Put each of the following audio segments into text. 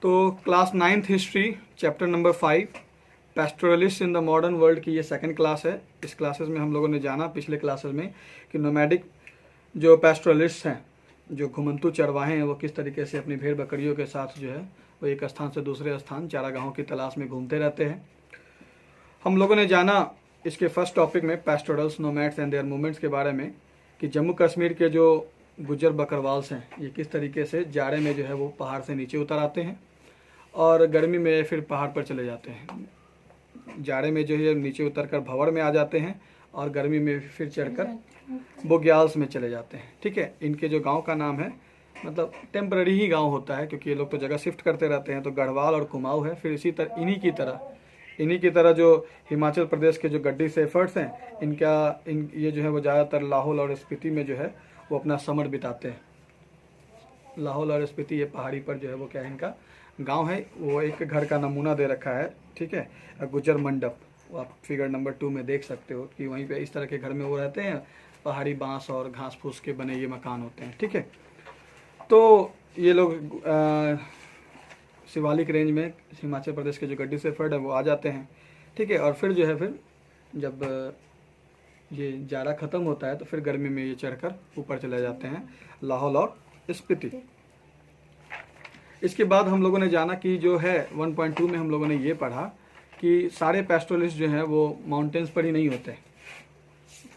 तो class 9th history chapter number 5 pastoralist in the modern world की ये second class है। इस क्लासेस में हम लोगों ने जाना पिछले क्लासेस में कि नोमैडिक जो पैस्टोरलिस्ट हैं, जो घुमंतु चरवाहे हैं, वो किस तरीके से अपनी भेड़ बकरियों के साथ जो है वो एक स्थान से दूसरे स्थान चारागाहों की तलाश में घूमते रहते हैं। हम लोगों ने जाना इसके फर्स्ट टॉपिक में पैस्टोरल्स, नोमैड्स एंड देयर मूवमेंट्स के बारे में कि जम्मू कश्मीर के जो गुज्जर बकरवाल्स हैं ये किस तरीके से जाड़े में जो है वो पहाड़ से नीचे उतर आते हैं और गर्मी में फिर पहाड़ पर चले जाते हैं। जाड़े में जो है नीचे उतरकर भंवर में आ जाते हैं और गर्मी में फिर चढ़कर बुग्याल्स में चले जाते हैं। ठीक है, इनके जो गांव का नाम है, मतलब टेम्पररी ही गांव होता है क्योंकि ये लोग तो जगह शिफ्ट करते रहते हैं। तो गढ़वाल और कुमाऊं है। फिर इसी तरह इन्हीं की तरह जो हिमाचल प्रदेश के जो गड्डी सेफर्ड्स हैं, ये जो है वो ज़्यादातर लाहौल और स्पीति में जो है वो अपना समर बिताते हैं। लाहौल और स्पीति ये पहाड़ी पर जो है वो क्या है इनका गांव है। वो एक घर का नमूना दे रखा है, ठीक है, गुज्जर मंडप। वो आप फिगर नंबर 2 में देख सकते हो कि वहीं पे इस तरह के घर में वो रहते हैं। पहाड़ी बांस और घास फूस के बने ये मकान होते हैं। ठीक है, तो ये लोग शिवालिक रेंज में हिमाचल प्रदेश के जो गड्डी सेफर्ड है वो आ जाते हैं। ठीक है, और फिर जो है फिर जब ये जाड़ा ख़त्म होता है तो फिर गर्मी में ये चढ़कर ऊपर चले जाते हैं लाहौल और स्पीति। इसके बाद हम लोगों ने जाना कि जो है 1.2 में हम लोगों ने ये पढ़ा कि सारे पैस्टोरलिस्ट जो हैं वो माउंटेन्स पर ही नहीं होते।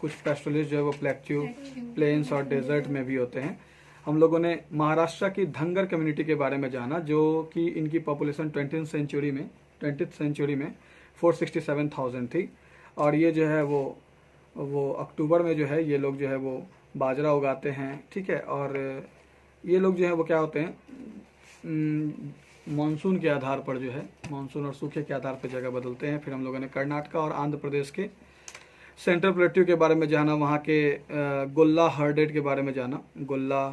कुछ पैस्टोरलिस्ट जो है वो प्लेट्यू, प्लेन्स और डेजर्ट में भी होते हैं। हम लोगों ने महाराष्ट्र की धंगर कम्युनिटी के बारे में जाना, जो कि इनकी पॉपुलेशन 20th सेंचुरी में 467,000 थी। और ये जो है वो अक्टूबर में जो है ये लोग जो है वो बाजरा उगाते हैं। ठीक है, और ये लोग जो है वो क्या होते हैं, मानसून के आधार पर जो है मानसून और सूखे के आधार पर जगह बदलते हैं। फिर हम लोगों ने कर्नाटका और आंध्र प्रदेश के सेंट्रल प्लेट्यू के बारे में जाना, वहाँ के गोल्ला हर्डेड के बारे में जाना, गोल्ला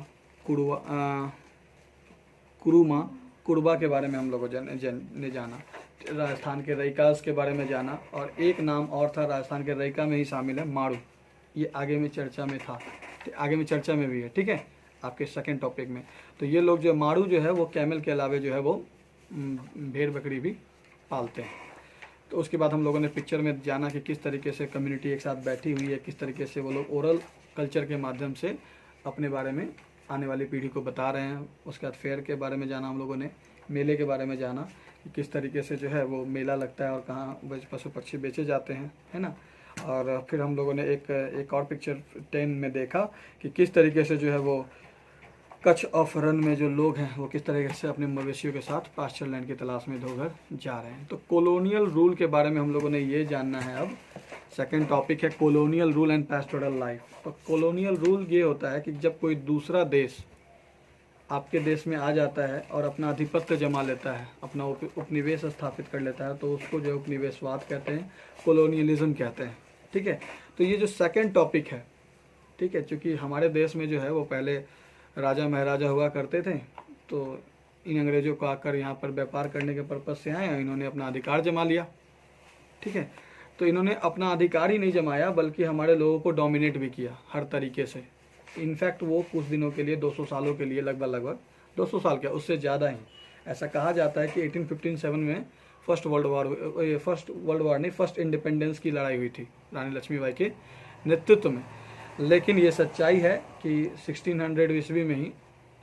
कुरुबा के बारे में हम लोगों ने जाना। राजस्थान के रईकास के बारे में जाना, और एक नाम और था राजस्थान के रईका में ही शामिल है, माड़ू। ये आगे में चर्चा में था, आगे में चर्चा में भी है। ठीक है, आपके सेकंड टॉपिक में। तो ये लोग जो माड़ू जो है वो कैमल के अलावे जो है वो भेड़ बकरी भी पालते हैं। तो उसके बाद हम लोगों ने पिक्चर में जाना कि किस तरीके से कम्युनिटी एक साथ बैठी हुई है, किस तरीके से वो लोग ओरल कल्चर के माध्यम से अपने बारे में आने वाली पीढ़ी को बता रहे हैं। उसके बाद फेयर के बारे में जाना हम लोगों ने, मेले के बारे में जाना कि किस तरीके से जो है वो मेला लगता है और कहाँ पशु पक्षी बेचे जाते हैं, है ना। और फिर हम लोगों ने एक और पिक्चर 10 में देखा कि किस तरीके से जो है वो कच्छ ऑफ रन में जो लोग हैं वो किस तरीके से अपने मवेशियों के साथ पास्चर लैंड की तलाश में इधर जा रहे हैं। तो कॉलोनियल रूल के बारे में हम लोगों ने ये जानना है। अब सेकंड टॉपिक है colonial rule and pastoral life. तो कॉलोनियल रूल ये होता है कि जब कोई दूसरा देश आपके देश में आ जाता है और अपना आधिपत्य जमा लेता है, अपना उपनिवेश स्थापित कर लेता है, तो उसको जो उपनिवेशवाद कहते हैं, कॉलोनियलिज्म कहते हैं। ठीक है, तो ये जो सेकंड टॉपिक है, ठीक है, चूँकि हमारे देश में जो है वो पहले राजा महाराजा हुआ करते थे, तो इन अंग्रेज़ों को आकर यहाँ पर व्यापार करने के पर्पज़ से आए और इन्होंने अपना अधिकार जमा लिया। ठीक है, तो इन्होंने अपना अधिकार ही नहीं जमाया बल्कि हमारे लोगों को डोमिनेट भी किया हर तरीके से। इनफैक्ट वो कुछ दिनों के लिए 200 सालों के लिए लगभग 200 साल क्या उससे ज़्यादा ही, ऐसा कहा जाता है कि 1857 में फर्स्ट इंडिपेंडेंस की लड़ाई हुई थी रानी लक्ष्मीबाई के नेतृत्व में। लेकिन ये सच्चाई है कि 1600 ईस्वी में ही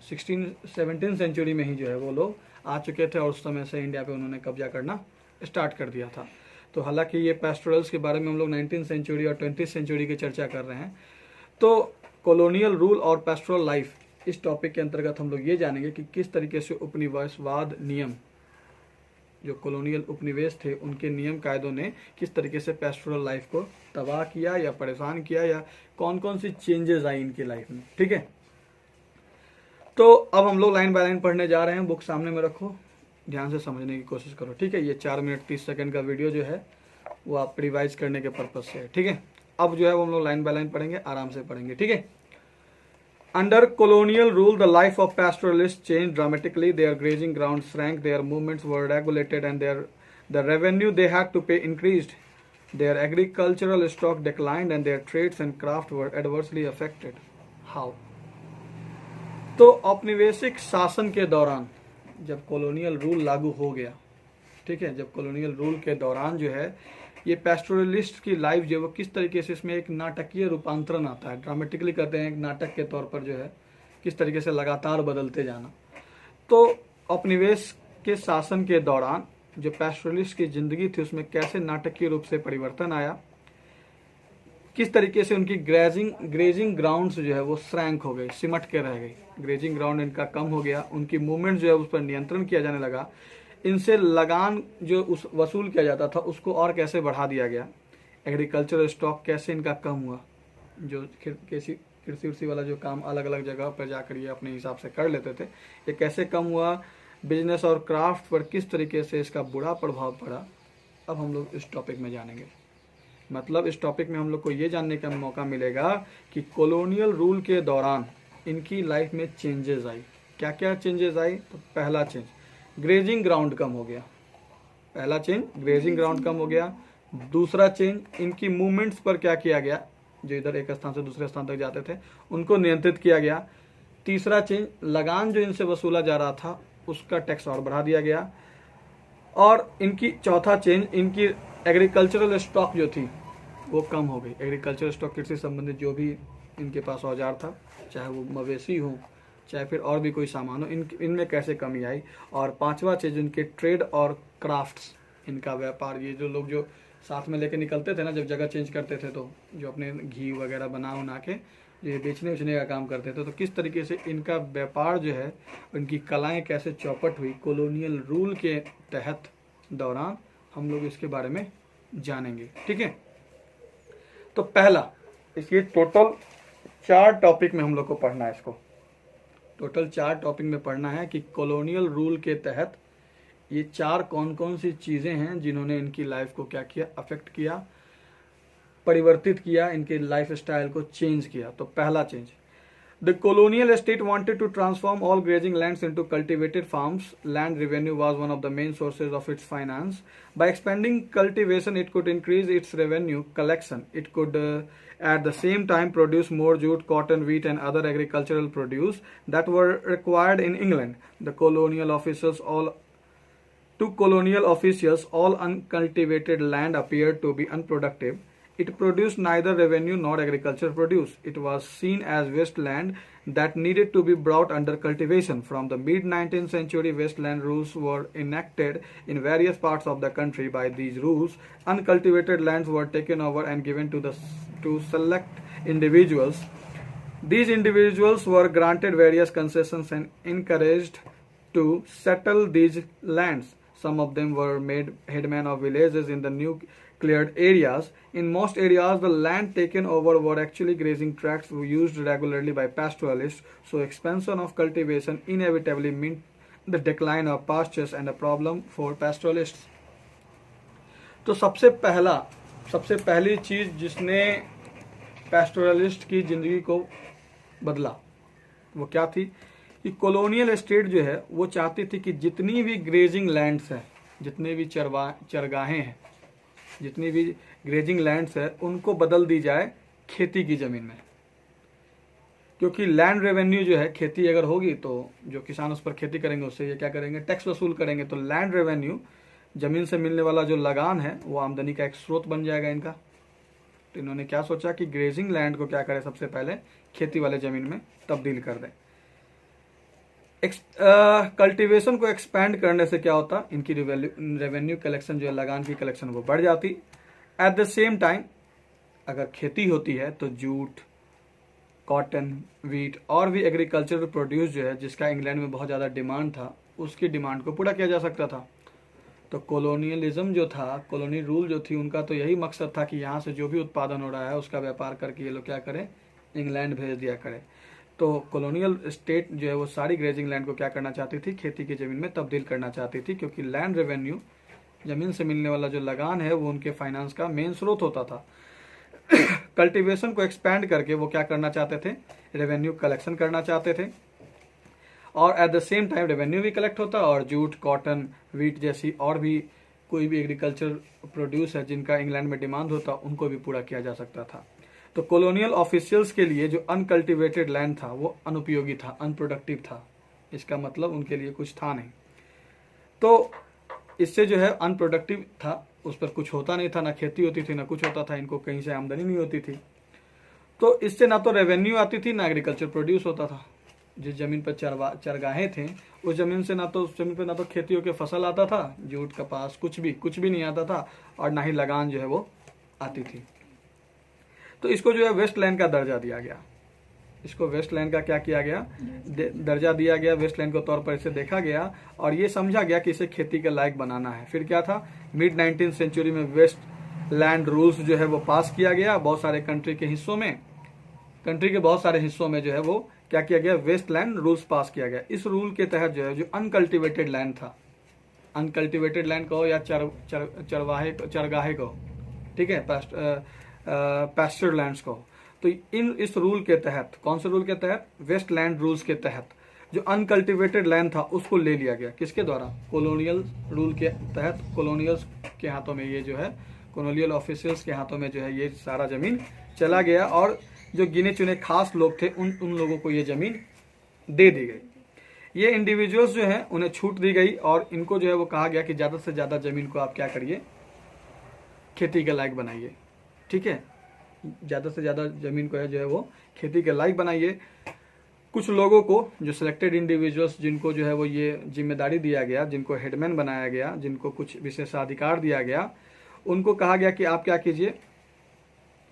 17th सेंचुरी में ही जो है वो लोग आ चुके थे और उस समय से इंडिया पे उन्होंने कब्जा करना स्टार्ट कर दिया था। तो हालांकि ये पैस्टोरल्स के बारे में हम लोग 19th सेंचुरी और 20th सेंचुरी की चर्चा कर रहे हैं। तो कॉलोनियल रूल और पैस्टोरल लाइफ, इस टॉपिक के अंतर्गत हम लोग ये जानेंगे कि किस तरीके से उपनिवेशवाद नियम, जो कॉलोनियल उपनिवेश थे, उनके नियम कायदों ने किस तरीके से पैस्टोरल लाइफ को तबाह किया या परेशान किया, या कौन कौन सी चेंजेस आई इनकी लाइफ में। ठीक है, तो अब हम लोग लाइन बाय लाइन पढ़ने जा रहे हैं। बुक सामने में रखो, ध्यान से समझने की कोशिश करो। ठीक है, ये 4 मिनट 30 सेकंड का वीडियो जो है वो आप रिवाइज करने के पर्पज से है। ठीक है, अब जो है वो हम लोग लाइन बाय लाइन पढ़ेंगे, आराम से पढ़ेंगे। ठीक है, Under colonial rule, the life of pastoralists changed dramatically. Their grazing grounds shrank, their movements were regulated, and the revenue they had to pay increased. Their agricultural stock declined, and their trades and craft were adversely affected. How? तो औपनिवेशिक शासन के दौरान जब colonial rule लागू हो गया, ठीक है, जब कॉलोनियल रूल के दौरान जो है ये पैस्टोरलिस्ट की लाइफ जो है वो किस तरीके से, इसमें एक नाटकीय रूपांतरण आता है, ड्रामेटिकली करते हैं एक नाटक के तौर पर जो है किस तरीके से लगातार बदलते जाना। तो औपनिवेश के शासन के दौरान जो पैस्टोरलिस्ट की जिंदगी थी उसमें कैसे नाटकीय रूप से परिवर्तन आया, किस तरीके से उनकी ग्रेजिंग ग्राउंड्स जो है वो श्रैंक हो गई, सिमट के रह गई, ग्रेजिंग ग्राउंड इनका कम हो गया, उनकी मूवमेंट जो है उस पर नियंत्रण किया जाने लगा, इनसे लगान जो उस वसूल किया जाता था उसको और कैसे बढ़ा दिया गया, एग्रीकल्चरल स्टॉक कैसे इनका कम हुआ, जो कृषि उर्सी वाला जो काम अलग अलग जगह पर जाकर ये अपने हिसाब से कर लेते थे, ये कैसे कम हुआ, बिजनेस और क्राफ्ट पर किस तरीके से इसका बुरा प्रभाव पड़ा। अब हम लोग इस टॉपिक में जानेंगे। मतलब इस टॉपिक में हम लोग को ये जानने का मौका मिलेगा कि कॉलोनियल रूल के दौरान इनकी लाइफ में चेंजेस आई, क्या क्या चेंजेस आई। तो पहला चेंज, ग्रेजिंग ग्राउंड कम हो गया, पहला चेंज ग्रेजिंग ग्राउंड कम हो गया। दूसरा चेंज, इनकी मूवमेंट्स पर क्या किया गया, जो इधर एक स्थान से दूसरे स्थान तक जाते थे उनको नियंत्रित किया गया। तीसरा चेंज, लगान जो इनसे वसूला जा रहा था उसका टैक्स और बढ़ा दिया गया। और इनकी चौथा चेंज, इनकी एग्रीकल्चरल स्टॉक जो थी वो कम हो गई। एग्रीकल्चरल स्टॉक, कृषि संबंधित जो भी इनके पास औजार था, चाहे वो मवेशी हो चाहे फिर और भी कोई सामान हो, इनमें कैसे कमी आई। और पांचवा चीज, इनके ट्रेड और क्राफ्ट्स, इनका व्यापार, ये जो लोग जो साथ में लेके निकलते थे ना जब जगह चेंज करते थे, तो जो अपने घी वगैरह बना के ये बेचने उचने का काम करते थे, तो किस तरीके से इनका व्यापार जो है, इनकी कलाएं कैसे चौपट हुई कॉलोनियल रूल के तहत दौरान, हम लोग इसके बारे में जानेंगे। ठीक है, तो पहला, इसलिए टोटल 4 टॉपिक में हम लोग को पढ़ना है, इसको टोटल 4 टॉपिक में पढ़ना है कि कॉलोनियल रूल के तहत ये 4 कौन कौन सी चीज़ें हैं जिन्होंने इनकी लाइफ को क्या किया, अफेक्ट किया, परिवर्तित किया, इनके लाइफ स्टाइल को चेंज किया। तो पहला change, the colonial state wanted to transform all grazing lands into cultivated farms. Land revenue was one of the main sources of its finance. By expanding cultivation, it could increase its revenue collection. It could at the same time produce more jute, cotton, wheat and other agricultural produce that were required in England. To colonial officials, all uncultivated land appeared to be unproductive. It produced neither revenue nor agricultural produce. It was seen as wasteland that needed to be brought under cultivation. From the mid-19th century, wasteland rules were enacted in various parts of the country. By these rules, uncultivated lands were taken over and given to select individuals. These individuals were granted various concessions and encouraged to settle these lands. Some of them were made headmen of villages in the new cleared areas. In most areas, the land taken over were actually grazing tracts used regularly by pastoralists, so expansion of cultivation inevitably meant the decline of pastures and a problem for pastoralists. तो सबसे पहली चीज जिसने पैस्टोरलिस्ट की जिंदगी को बदला वो क्या थी कि कॉलोनियल स्टेट जो है वो चाहती थी कि जितनी भी ग्रेजिंग लैंड्स हैं, जितने भी चरगाहें हैं, जितनी भी ग्रेजिंग लैंड्स है उनको बदल दी जाए खेती की ज़मीन में। क्योंकि लैंड रेवेन्यू जो है, खेती अगर होगी तो जो किसान उस पर खेती करेंगे उससे ये क्या करेंगे, टैक्स वसूल करेंगे। तो लैंड रेवेन्यू, ज़मीन से मिलने वाला जो लगान है वो आमदनी का एक स्रोत बन जाएगा इनका। तो इन्होंने क्या सोचा कि ग्रेजिंग लैंड को क्या करें, सबसे पहले खेती वाले ज़मीन में तब्दील कर दें। कल्टीवेशन को एक्सपैंड करने से क्या होता, इनकी रेवेन्यू कलेक्शन जो है, लगान की कलेक्शन वो बढ़ जाती। एट द सेम टाइम अगर खेती होती है तो जूट, कॉटन, वीट और भी एग्रीकल्चरल प्रोड्यूस जो है जिसका इंग्लैंड में बहुत ज़्यादा डिमांड था, उसकी डिमांड को पूरा किया जा सकता था। तो कॉलोनियलिज्म जो था, कॉलोनी रूल जो थी, उनका तो यही मकसद था कि यहाँ से जो भी उत्पादन हो रहा है उसका व्यापार करके ये लोग क्या करें, इंग्लैंड भेज दिया करें। तो कॉलोनियल स्टेट जो है वो सारी ग्रेजिंग लैंड को क्या करना चाहती थी, खेती की ज़मीन में तब्दील करना चाहती थी, क्योंकि लैंड रेवेन्यू, ज़मीन से मिलने वाला जो लगान है वो उनके फाइनेंस का मेन स्रोत होता था। कल्टीवेशन को एक्सपैंड करके वो क्या करना चाहते थे, रेवेन्यू कलेक्शन करना चाहते थे, और at the same time revenue भी कलेक्ट होता और जूट, कॉटन, वीट जैसी और भी कोई भी एग्रीकल्चर प्रोड्यूस है जिनका इंग्लैंड में डिमांड होता, उनको भी पूरा किया जा सकता था। तो कॉलोनियल ऑफिशियल्स के लिए जो अनकल्टिवेटेड लैंड था वो अनुपयोगी था, अनप्रोडक्टिव था। इसका मतलब उनके लिए कुछ था नहीं। तो इससे जो है अनप्रोडक्टिव था, उस पर कुछ होता नहीं था, ना खेती होती थी ना कुछ होता था, इनको कहीं से आमदनी नहीं होती थी। तो इससे ना तो रेवेन्यू आती थी ना एग्रीकल्चर प्रोड्यूस होता था। जिस जमीन पर चरगाहें थे उस जमीन से ना तो उस जमीन पर ना तो खेतियों के फसल आता था, जूट कपास कुछ भी नहीं आता था, और ना ही लगान जो है वो आती थी। तो इसको जो है वेस्टलैंड का दर्जा दिया गया। इसको वेस्टलैंड का क्या किया गया, दर्जा दिया गया। वेस्टलैंड के तौर पर इसे देखा गया और ये समझा गया कि इसे खेती के लायक बनाना है। फिर क्या था, मिड 19th सेंचुरी में वेस्टलैंड रूल्स जो है वो पास किया गया। बहुत सारे कंट्री के बहुत सारे हिस्सों में जो है वो क्या किया गया, वेस्टलैंड रूल्स पास किया गया। इस रूल के तहत जो है जो अनकल्टिवेटेड लैंड था, अनकल्टिवेटेड लैंड कहो या चरगाहे कहो, ठीक है, पैस्चर लैंड्स कहो, तो इस रूल के तहत, कौन से रूल के तहत, वेस्टलैंड रूल्स के तहत जो अनकल्टिवेटेड लैंड था उसको ले लिया गया। किसके द्वारा, कॉलोनियल रूल के तहत। कॉलोनियल्स के हाथों में ये जो है, कॉलोनियल ऑफिसर्स के हाथों में जो है ये सारा जमीन चला गया और जो गिने चुने खास लोग थे उन लोगों को ये जमीन दे दी गई। ये इंडिविजुअल्स जो है उन्हें छूट दी गई और इनको जो है वो कहा गया कि ज्यादा से ज्यादा जमीन को आप क्या करिए, खेती के लायक बनाइए। ठीक है, ज्यादा से ज्यादा जमीन को है जो है वो खेती के लायक बनाइए। कुछ लोगों को, जो सिलेक्टेड इंडिविजुअल्स, जिनको जो है वो ये जिम्मेदारी दिया गया, जिनको हेडमैन बनाया गया, जिनको कुछ विशेषाधिकार दिया गया, उनको कहा गया कि आप क्या कीजिए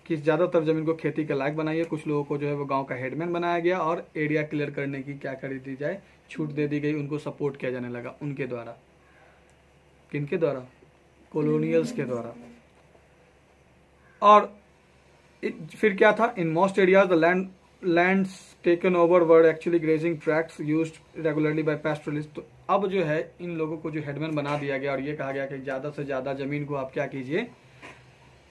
कि ज्यादातर जमीन को खेती के लायक बनाइए। कुछ लोगों को जो है वो गांव का हेडमैन बनाया गया और एरिया क्लियर करने की क्या कर दी जाए, छूट दे दी गई। उनको सपोर्ट किया जाने लगा उनके द्वारा। किनके द्वारा, कॉलोनियल्स के द्वारा। और फिर क्या था, in most areas the lands taken over were actually grazing tracts used regularly by pastoralist. तो अब जो है इन लोगों को जो हेडमैन बना दिया गया और ये कहा गया कि ज्यादा से ज्यादा जमीन को आप क्या कीजिए,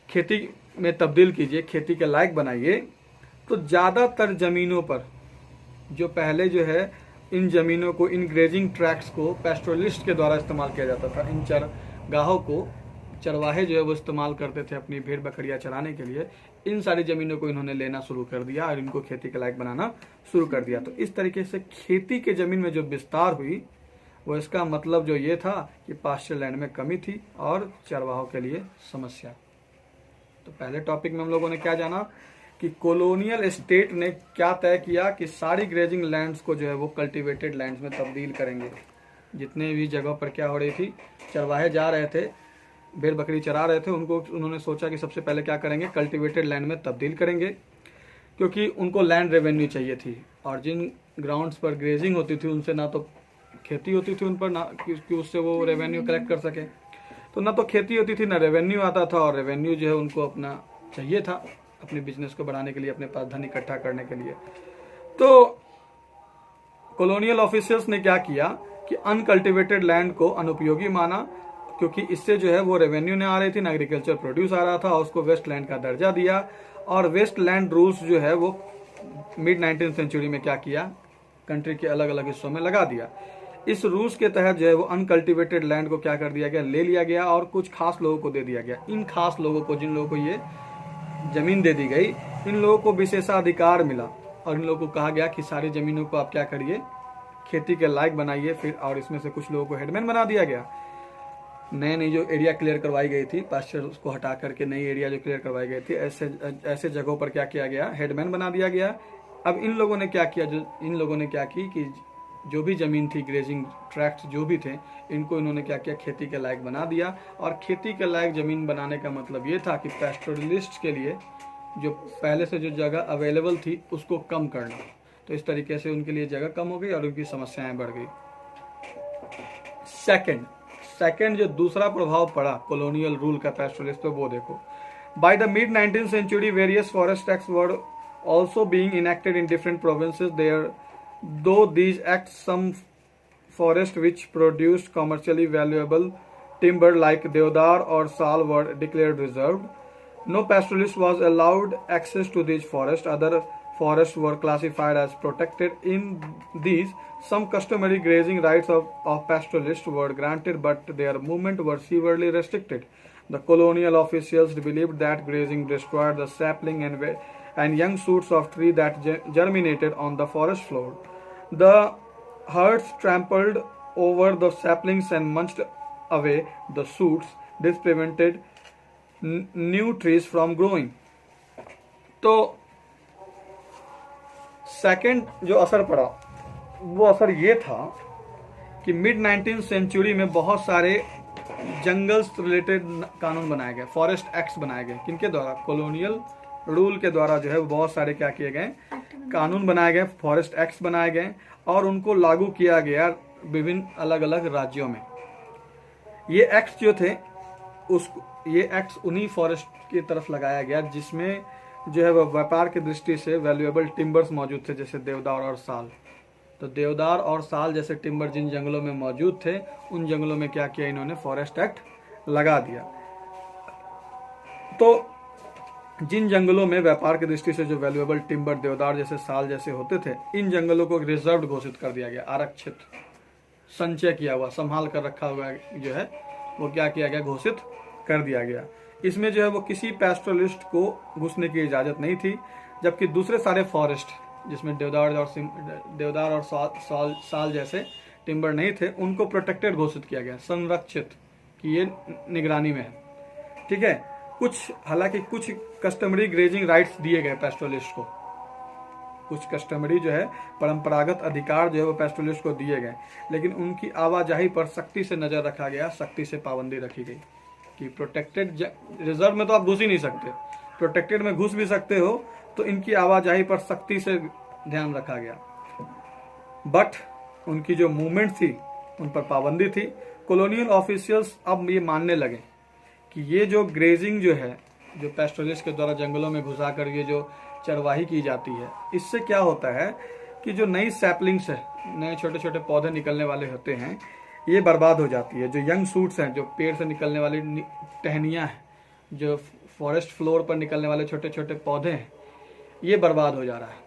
खेती में तब्दील कीजिए, खेती के लायक बनाइए। तो ज्यादातर जमीनों पर जो पहले जो है इन जमीनों को, इन ग्रेजिंग ट्रैक्ट्स को पैस्टोरलिस्ट के द्वारा इस्तेमाल किया जाता था। इन चरगाहों को चरवाहे जो है वो इस्तेमाल करते थे अपनी भेड़ बकरियां चराने के लिए। इन सारी जमीनों को इन्होंने लेना शुरू कर दिया और इनको खेती के लायक बनाना शुरू कर दिया। तो इस तरीके से खेती के जमीन में जो विस्तार हुई वो, इसका मतलब जो ये था कि पास्चर लैंड में कमी थी और चरवाहों के लिए समस्या। तो पहले टॉपिक में हम लोगों ने क्या जाना कि कॉलोनियल स्टेट ने क्या तय किया कि सारी ग्रेजिंग लैंड्स को जो है वो कल्टीवेटेड लैंड्स में तब्दील करेंगे। जितने भी जगह पर क्या हो रही थी, चरवाहे जा रहे थे, भेड़ बकरी चरा रहे थे, उनको उन्होंने सोचा कि सबसे पहले क्या करेंगे, कल्टीवेटेड लैंड में तब्दील करेंगे, क्योंकि उनको लैंड रेवेन्यू चाहिए थी। और जिन ग्राउंड्स पर ग्रेजिंग होती थी उनसे ना तो खेती होती थी उन पर, ना कि उससे वो रेवेन्यू कलेक्ट कर सके। तो ना तो खेती होती थी ना रेवेन्यू आता था, और रेवेन्यू जो है उनको अपना चाहिए था अपने बिजनेस को बढ़ाने के लिए, अपने पास धन इकट्ठा करने के लिए। तो कॉलोनियल ऑफिसर्स ने क्या किया कि अनकल्टिवेटेड लैंड को अनुपयोगी माना, क्योंकि इससे जो है वो रेवेन्यू नहीं आ रही थी, ना एग्रीकल्चर प्रोड्यूस आ रहा था, और उसको वेस्ट लैंड का दर्जा दिया। और वेस्ट लैंड रूल्स जो है वो मिड 19th सेंचुरी में क्या किया, कंट्री के अलग अलग हिस्सों में लगा दिया। इस रूल्स के तहत जो है वो अनकल्टिवेटेड लैंड को क्या कर दिया गया, ले लिया गया और कुछ खास लोगों को दे दिया गया। इन खास लोगों को, जिन लोगों को ये जमीन दे दी गई, इन लोगों को विशेषाधिकार मिला और इन लोगों को कहा गया कि सारी जमीनों को आप क्या करिए, खेती के लायक बनाइए। फिर और इसमें से कुछ लोगों को हेडमैन बना दिया गया। नई जो एरिया क्लियर करवाई गई थी, पास्चर उसको हटा करके नई एरिया जो क्लियर करवाई गई थी, ऐसे जगहों पर क्या किया गया, हेडमैन बना दिया गया। अब इन लोगों ने क्या किया, इन लोगों ने क्या की कि जो भी जमीन थी, ग्रेजिंग ट्रैक्ट्स जो भी थे, इनको इन्होंने क्या किया, खेती के लायक बना दिया। और खेती के लायक जमीन बनाने का मतलब ये था कि पैस्टोरलिस्ट के लिए जो पहले से जो जगह अवेलेबल थी उसको कम करना। तो इस तरीके से उनके लिए जगह कम हो गई और उनकी समस्याएं बढ़ गई। सेकंड जो दूसरा प्रभाव पड़ा कॉलोनियल रूल का पैस्टोरलिस्ट पे, वो देखो। By the mid 19th century various forest acts were also being enacted in different provinces there, though these acts some forest which produced commercially valuable timber like deodar or sal were declared reserved. No pastoralist was allowed access to these forests. Other forests were classified as protected. In these, some customary grazing rights of pastoralists were granted, but their movement were severely restricted. The colonial officials believed that grazing destroyed the sapling and young shoots of tree that germinated on the forest floor. The herds trampled over the saplings and munched away the shoots. This prevented new trees from growing. तो second जो असर पड़ा वो असर ये था कि mid 19th century में बहुत सारे जंगल्स रिलेटेड कानून बनाए गए, फॉरेस्ट एक्ट्स बनाए गए। किनके द्वारा? कॉलोनियल रूल के द्वारा जो है बहुत सारे क्या किए गए, कानून बनाए गए, फॉरेस्ट एक्ट्स बनाए गए और उनको लागू किया गया विभिन्न अलग अलग राज्यों में। ये एक्ट्स जो थे ये एक्ट्स उन्हीं फॉरेस्ट की तरफ लगाया गया जिसमें जो है वह व्यापार की दृष्टि से वैल्यूएबल टिम्बर्स मौजूद थे, जैसे देवदार और साल। तो देवदार और साल जैसे टिम्बर जिन जंगलों में मौजूद थे उन जंगलों में क्या किया, इन्होंने फॉरेस्ट एक्ट लगा दिया। तो जिन जंगलों में व्यापार की दृष्टि से जो वैल्यूएबल टिम्बर देवदार जैसे साल जैसे होते थे, इन जंगलों को रिजर्व घोषित कर दिया गया, आरक्षित, संचय किया हुआ, संभाल कर रखा हुआ जो है वो क्या किया गया, घोषित कर दिया गया। इसमें जो है वो किसी पैस्टोरलिस्ट को घुसने की इजाजत नहीं थी, जबकि दूसरे सारे फॉरेस्ट जिसमें देवदार और साल जैसे टिम्बर नहीं थे उनको प्रोटेक्टेड घोषित किया गया, संरक्षित, कि ये निगरानी में है। ठीक है, हालांकि कुछ कस्टमरी ग्रेजिंग राइट्स दिए गए पैस्टोरलिस्ट को, कुछ कस्टमरी जो है परंपरागत अधिकार जो है वो पैस्टोरलिस्ट को दिए गए, लेकिन उनकी आवाजाही पर सख्ती से नजर रखा गया, सख्ती से पाबंदी रखी गई कि प्रोटेक्टेड रिजर्व में तो आप घुस ही नहीं सकते, प्रोटेक्टेड में घुस भी सकते हो, तो इनकी आवाजाही पर सख्ती से ध्यान रखा गया। बट उनकी जो मूवमेंट थी उन पर पाबंदी थी। कॉलोनियल ऑफिशियल्स अब ये मानने लगे कि ये जो ग्रेजिंग जो है, जो पैस्टोरलिस्ट के द्वारा जंगलों में घुसाकर ये जो चरवाही की जाती है, इससे क्या होता है कि जो नई सैपलिंग्स है, नए छोटे छोटे पौधे निकलने वाले होते हैं, ये बर्बाद हो जाती है। जो यंग शूट्स हैं, जो पेड़ से निकलने वाली टहनियाँ हैं, जो फॉरेस्ट फ्लोर पर निकलने वाले छोटे छोटे पौधे हैं, ये बर्बाद हो जा रहा है।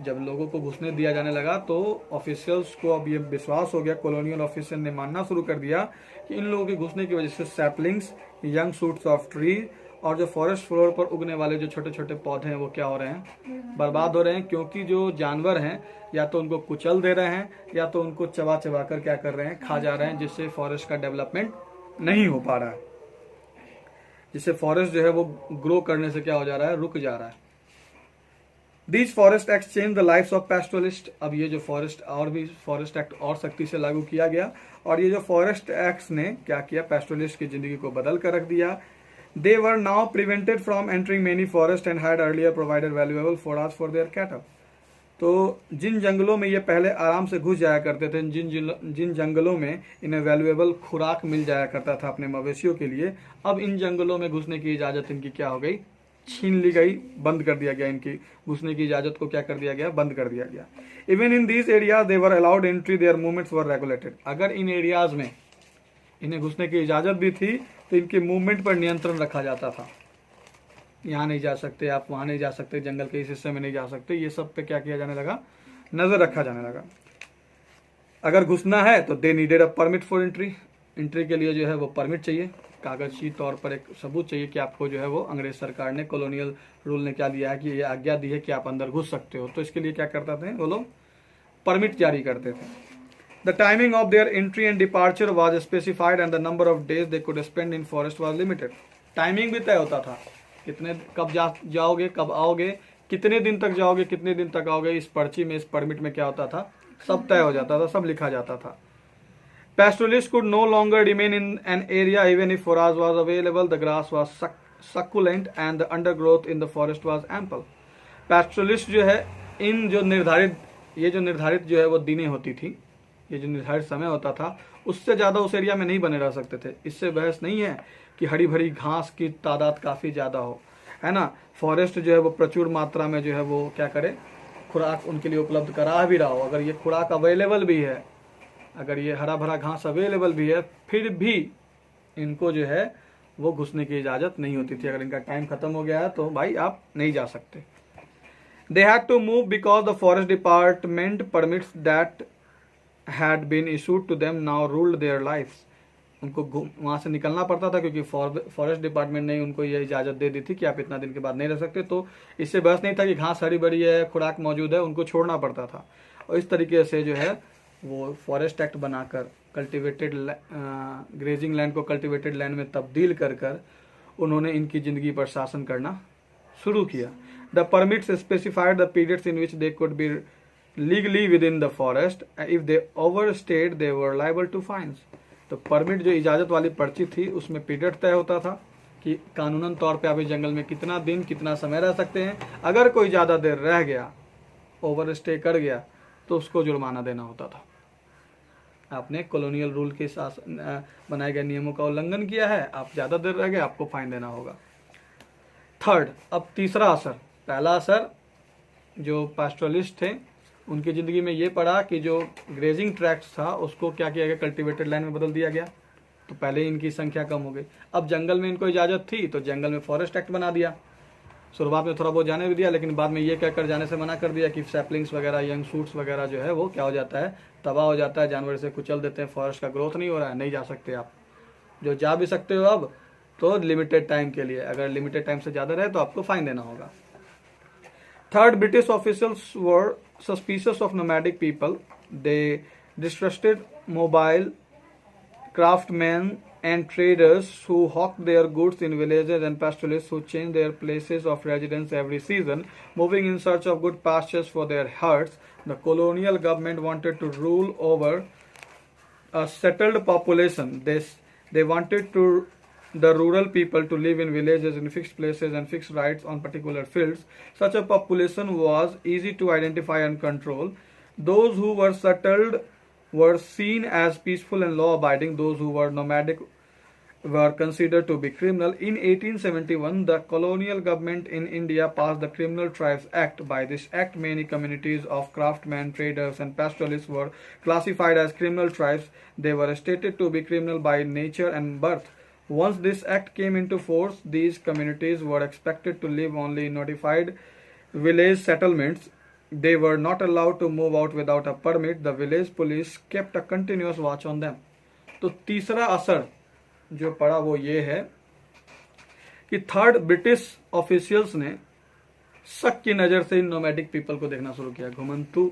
जब लोगों को घुसने दिया जाने लगा तो ऑफिशियल्स को अब ये विश्वास हो गया, कॉलोनियल ऑफिसर ने मानना शुरू कर दिया कि इन लोगों के घुसने की वजह से saplings, young shoots of tree और जो फॉरेस्ट फ्लोर पर उगने वाले जो छोटे छोटे पौधे हैं वो क्या हो रहे हैं, बर्बाद हो रहे हैं। क्योंकि जो जानवर हैं या तो उनको कुचल दे रहे हैं या तो उनको चबा चबा कर क्या कर रहे हैं, खा जा रहे हैं, जिससे फॉरेस्ट का डेवलपमेंट नहीं हो पा रहा है, जिससे फॉरेस्ट जो है वो ग्रो करने से क्या हो जा रहा है, रुक जा रहा है। These forest acts changed the lives of pastoralists। अब ये जो फॉरेस्ट एक्ट और सख्ती से लागू किया गया और ये जो फॉरेस्ट एक्ट्स ने क्या किया, पैस्टोरलिस्ट की जिंदगी को बदल कर रख दिया। They were now prevented from entering many forests and had earlier provided valuable forage for their cattle। तो जिन जंगलों में ये पहले आराम से घुस जाया करते थे, जिन जंगलों में इन्हें वैल्यूएबल खुराक मिल जाया करता था अपने मवेशियों के लिए, अब इन जंगलों में घुसने की इजाजत इनकी क्या हो गई, छीन ली गई, बंद कर दिया गया। इनकी घुसने की इजाजत को क्या कर दिया गया, बंद कर दिया गया। Even in these areas they were allowed entry, their movements were regulated. अगर इन एरियाज में इन्हें घुसने की इजाजत भी थी तो इनके मूवमेंट पर नियंत्रण रखा जाता था। यहाँ नहीं जा सकते आप, वहाँ नहीं जा सकते, जंगल के इस हिस्से में नहीं जा सकते, ये सब पे क्या किया जाने लगा, नजर रखा जाने लगा। अगर घुसना है तो they needed a permit for entry. Entry के लिए जो है वो परमिट चाहिए, कागजी तौर पर एक सबूत चाहिए कि आपको जो है वो अंग्रेज सरकार ने, कॉलोनियल रूल ने क्या दिया है कि ये आज्ञा दी है कि आप अंदर घुस सकते हो। तो इसके लिए क्या करते थे वो लोग, परमिट जारी करते थे। The timing of their entry and departure was specified and the number of days they could spend in forest was limited. Timing भी तय होता था, कितने कब जाओगे, कब आओगे, कितने दिन तक जाओगे, कितने दिन तक आओगे। इस पर्ची में, इस परमिट में क्या होता था, सब तय हो जाता था, सब लिखा जाता था। Pastoralists could no longer remain in an area even if forage was available, the grass was succulent and the undergrowth in the forest was ample। Pastoralist जो है इन जो निर्धारित जो है वो दिनें होती थी, ये जो निर्धारित समय होता था, उससे ज़्यादा उस एरिया में नहीं बने रह सकते थे। इससे बहस नहीं है कि हरी भरी घास की तादाद काफ़ी ज़्यादा हो, है ना। फॉरेस्ट जो है वो प्रचुर मात्रा में जो है वो क्या करे, खुराक उनके लिए उपलब्ध करा भी रहा हो। अगर ये खुराक अवेलेबल भी है, अगर ये हरा भरा घास अवेलेबल भी है, फिर भी इनको जो है वो घुसने की इजाज़त नहीं होती थी। अगर इनका टाइम खत्म हो गया है तो भाई आप नहीं जा सकते। They had to move because the forest department permits that had been issued to them now ruled their lives. उनको वहाँ से निकलना पड़ता था क्योंकि फॉरेस्ट डिपार्टमेंट ने उनको ये इजाज़त दे दी थी कि आप इतना दिन के बाद नहीं रह सकते। तो इससे बहस नहीं था कि घास हरी भरी है, खुराक मौजूद है, उनको छोड़ना पड़ता था। और इस तरीके से जो है वो फॉरेस्ट एक्ट बनाकर कल्टिवेटेड ग्रेजिंग लैंड को कल्टिवेटेड लैंड में तब्दील कर कर उन्होंने इनकी ज़िंदगी पर शासन करना शुरू किया। The permits specified the periods in which they could be legally within the forest, if they overstayed they were liable to fines. तो परमिट जो इजाज़त वाली पर्ची थी उसमें पीरियड तय होता था कि कानूनन तौर पे आप इस जंगल में कितना दिन कितना समय रह सकते हैं। अगर कोई ज़्यादा देर रह गया, ओवर स्टे कर गया, तो उसको जुर्माना देना होता था। आपने कॉलोनियल रूल के शासन बनाए गए नियमों का उल्लंघन किया है, आप ज़्यादा देर रह गए, आपको फाइन देना होगा। थर्ड, अब तीसरा असर। पहला असर जो पास्टोरलिस्ट थे उनकी ज़िंदगी में ये पड़ा कि जो ग्रेजिंग ट्रैक्ट था उसको क्या किया गया, कल्टिवेटेड लैंड में बदल दिया गया। तो पहले इनकी संख्या कम हो गई। अब जंगल में इनको इजाज़त थी तो जंगल में फॉरेस्ट एक्ट बना दिया। शुरुआत में थोड़ा बहुत जाने भी दिया, लेकिन बाद में ये कहकर जाने से मना कर दिया कि सैपलिंग्स वगैरह, यंग शूट्स वगैरह जो है वो क्या हो जाता है, तबाह हो जाता है, जानवर से कुचल देते हैं, फॉरेस्ट का ग्रोथ नहीं हो रहा है, नहीं जा सकते आप। जो जा भी सकते हो अब तो लिमिटेड टाइम के लिए, अगर लिमिटेड टाइम से ज़्यादा रहे तो आपको फाइन देना होगा। Third, British officials were suspicious of nomadic people. They distrusted mobile craftsmen and traders who hawked their goods in villages, and pastoralists who changed their places of residence every season, moving in search of good pastures for their herds. The colonial government wanted to rule over a settled population. They wanted the rural people to live in villages in fixed places and fixed rights on particular fields. Such a population was easy to identify and control. Those who were settled were seen as peaceful and law-abiding. Those who were nomadic were considered to be criminal. In 1871, the colonial government in India passed the Criminal Tribes Act. By this act, many communities of craftsmen, traders, and pastoralists were classified as criminal tribes. They were stated to be criminal by nature and birth. Once this act came into force, these communities were expected to live only in notified village settlements. They were not allowed to move out without a permit. The village police kept a continuous watch on them. तो तीसरा असर जो पड़ा वो ये है कि third, British officials ने शक की नज़र से इन नोमैडिक पीपल को देखना शुरू किया। घुमंतु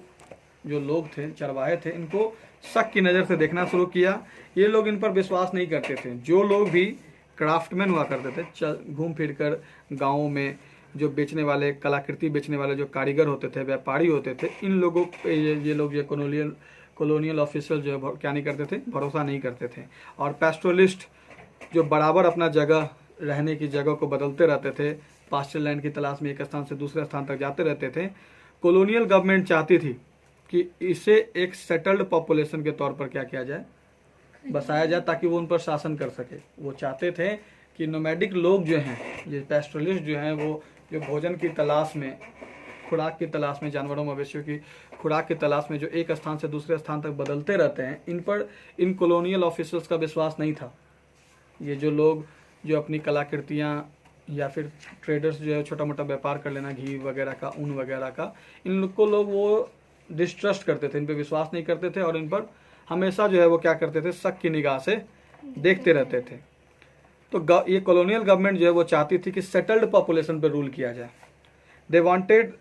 जो लोग थे, चरवाहे थे, इनको शक की नज़र से देखना शुरू किया। ये लोग इन पर विश्वास नहीं करते थे। जो लोग भी क्राफ्टमैन हुआ करते थे, घूम फिर कर गाँवों में जो बेचने वाले, कलाकृति बेचने वाले जो कारीगर होते थे, व्यापारी होते थे, इन लोगों पे ये लोग जो कॉलोनियल ऑफिसर जो है क्या नहीं करते थे, भरोसा नहीं करते थे। और पैस्टोरलिस्ट जो बराबर अपना जगह, रहने की जगह को बदलते रहते थे, पास्चर लैंड की तलाश में एक स्थान से दूसरे स्थान तक जाते रहते थे। कॉलोनियल गवर्नमेंट चाहती थी कि इसे एक सेटल्ड पॉपुलेशन के तौर पर क्या किया जाए, बसाया जाए, ताकि वो उन पर शासन कर सके। वो चाहते थे कि नोमैडिक लोग जो हैं, ये पैस्टोरलिस्ट जो हैं, वो जो भोजन की तलाश में, खुराक की तलाश में, जानवरों मवेशियों की खुराक की तलाश में जो एक स्थान से दूसरे स्थान तक बदलते रहते हैं, इन पर इन कॉलोनियल ऑफिसर्स का विश्वास नहीं था। ये जो लोग जो अपनी कलाकृतियाँ या फिर ट्रेडर्स जो है छोटा मोटा व्यापार कर लेना, घी वगैरह का, ऊन वगैरह का, इन लोग को लोग वो डिस्ट्रस्ट करते थे, इन पर विश्वास नहीं करते थे और इन पर हमेशा जो है वो क्या करते थे, शक की निगाह से देखते रहते थे। तो ये कॉलोनियल गवर्नमेंट जो है वो चाहती थी कि सेटल्ड पॉपुलेशन पर रूल किया जाए। दे वांटेड,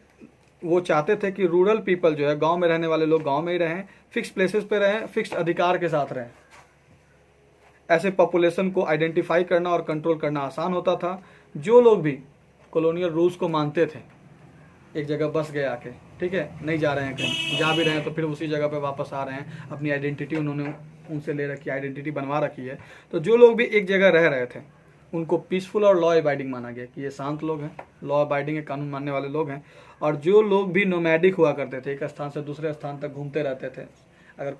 वो चाहते थे कि रूरल पीपल जो है, गांव में रहने वाले लोग गांव में ही रहें, फिक्स प्लेसेस पे रहें, फिक्स अधिकार के साथ रहें। ऐसे पॉपुलेशन को आइडेंटिफाई करना और कंट्रोल करना आसान होता था। जो लोग भी कॉलोनियल रूल्स को मानते थे, एक जगह बस गए आके, ठीक है, नहीं जा रहे हैं कहीं, जा भी रहे हैं तो फिर उसी जगह पे वापस आ रहे हैं, अपनी आइडेंटिटी उन्होंने उनसे ले रखी, आइडेंटिटी बनवा रखी है। तो जो लोग भी एक जगह रह रहे थे उनको पीसफुल और लॉ अबाइडिंग माना गया कि ये शांत लोग हैं, लॉ अबाइडिंग के कानून मानने वाले लोग हैं। और जो लोग भी नोमैडिक हुआ करते थे, एक स्थान से दूसरे स्थान तक घूमते रहते थे, अगर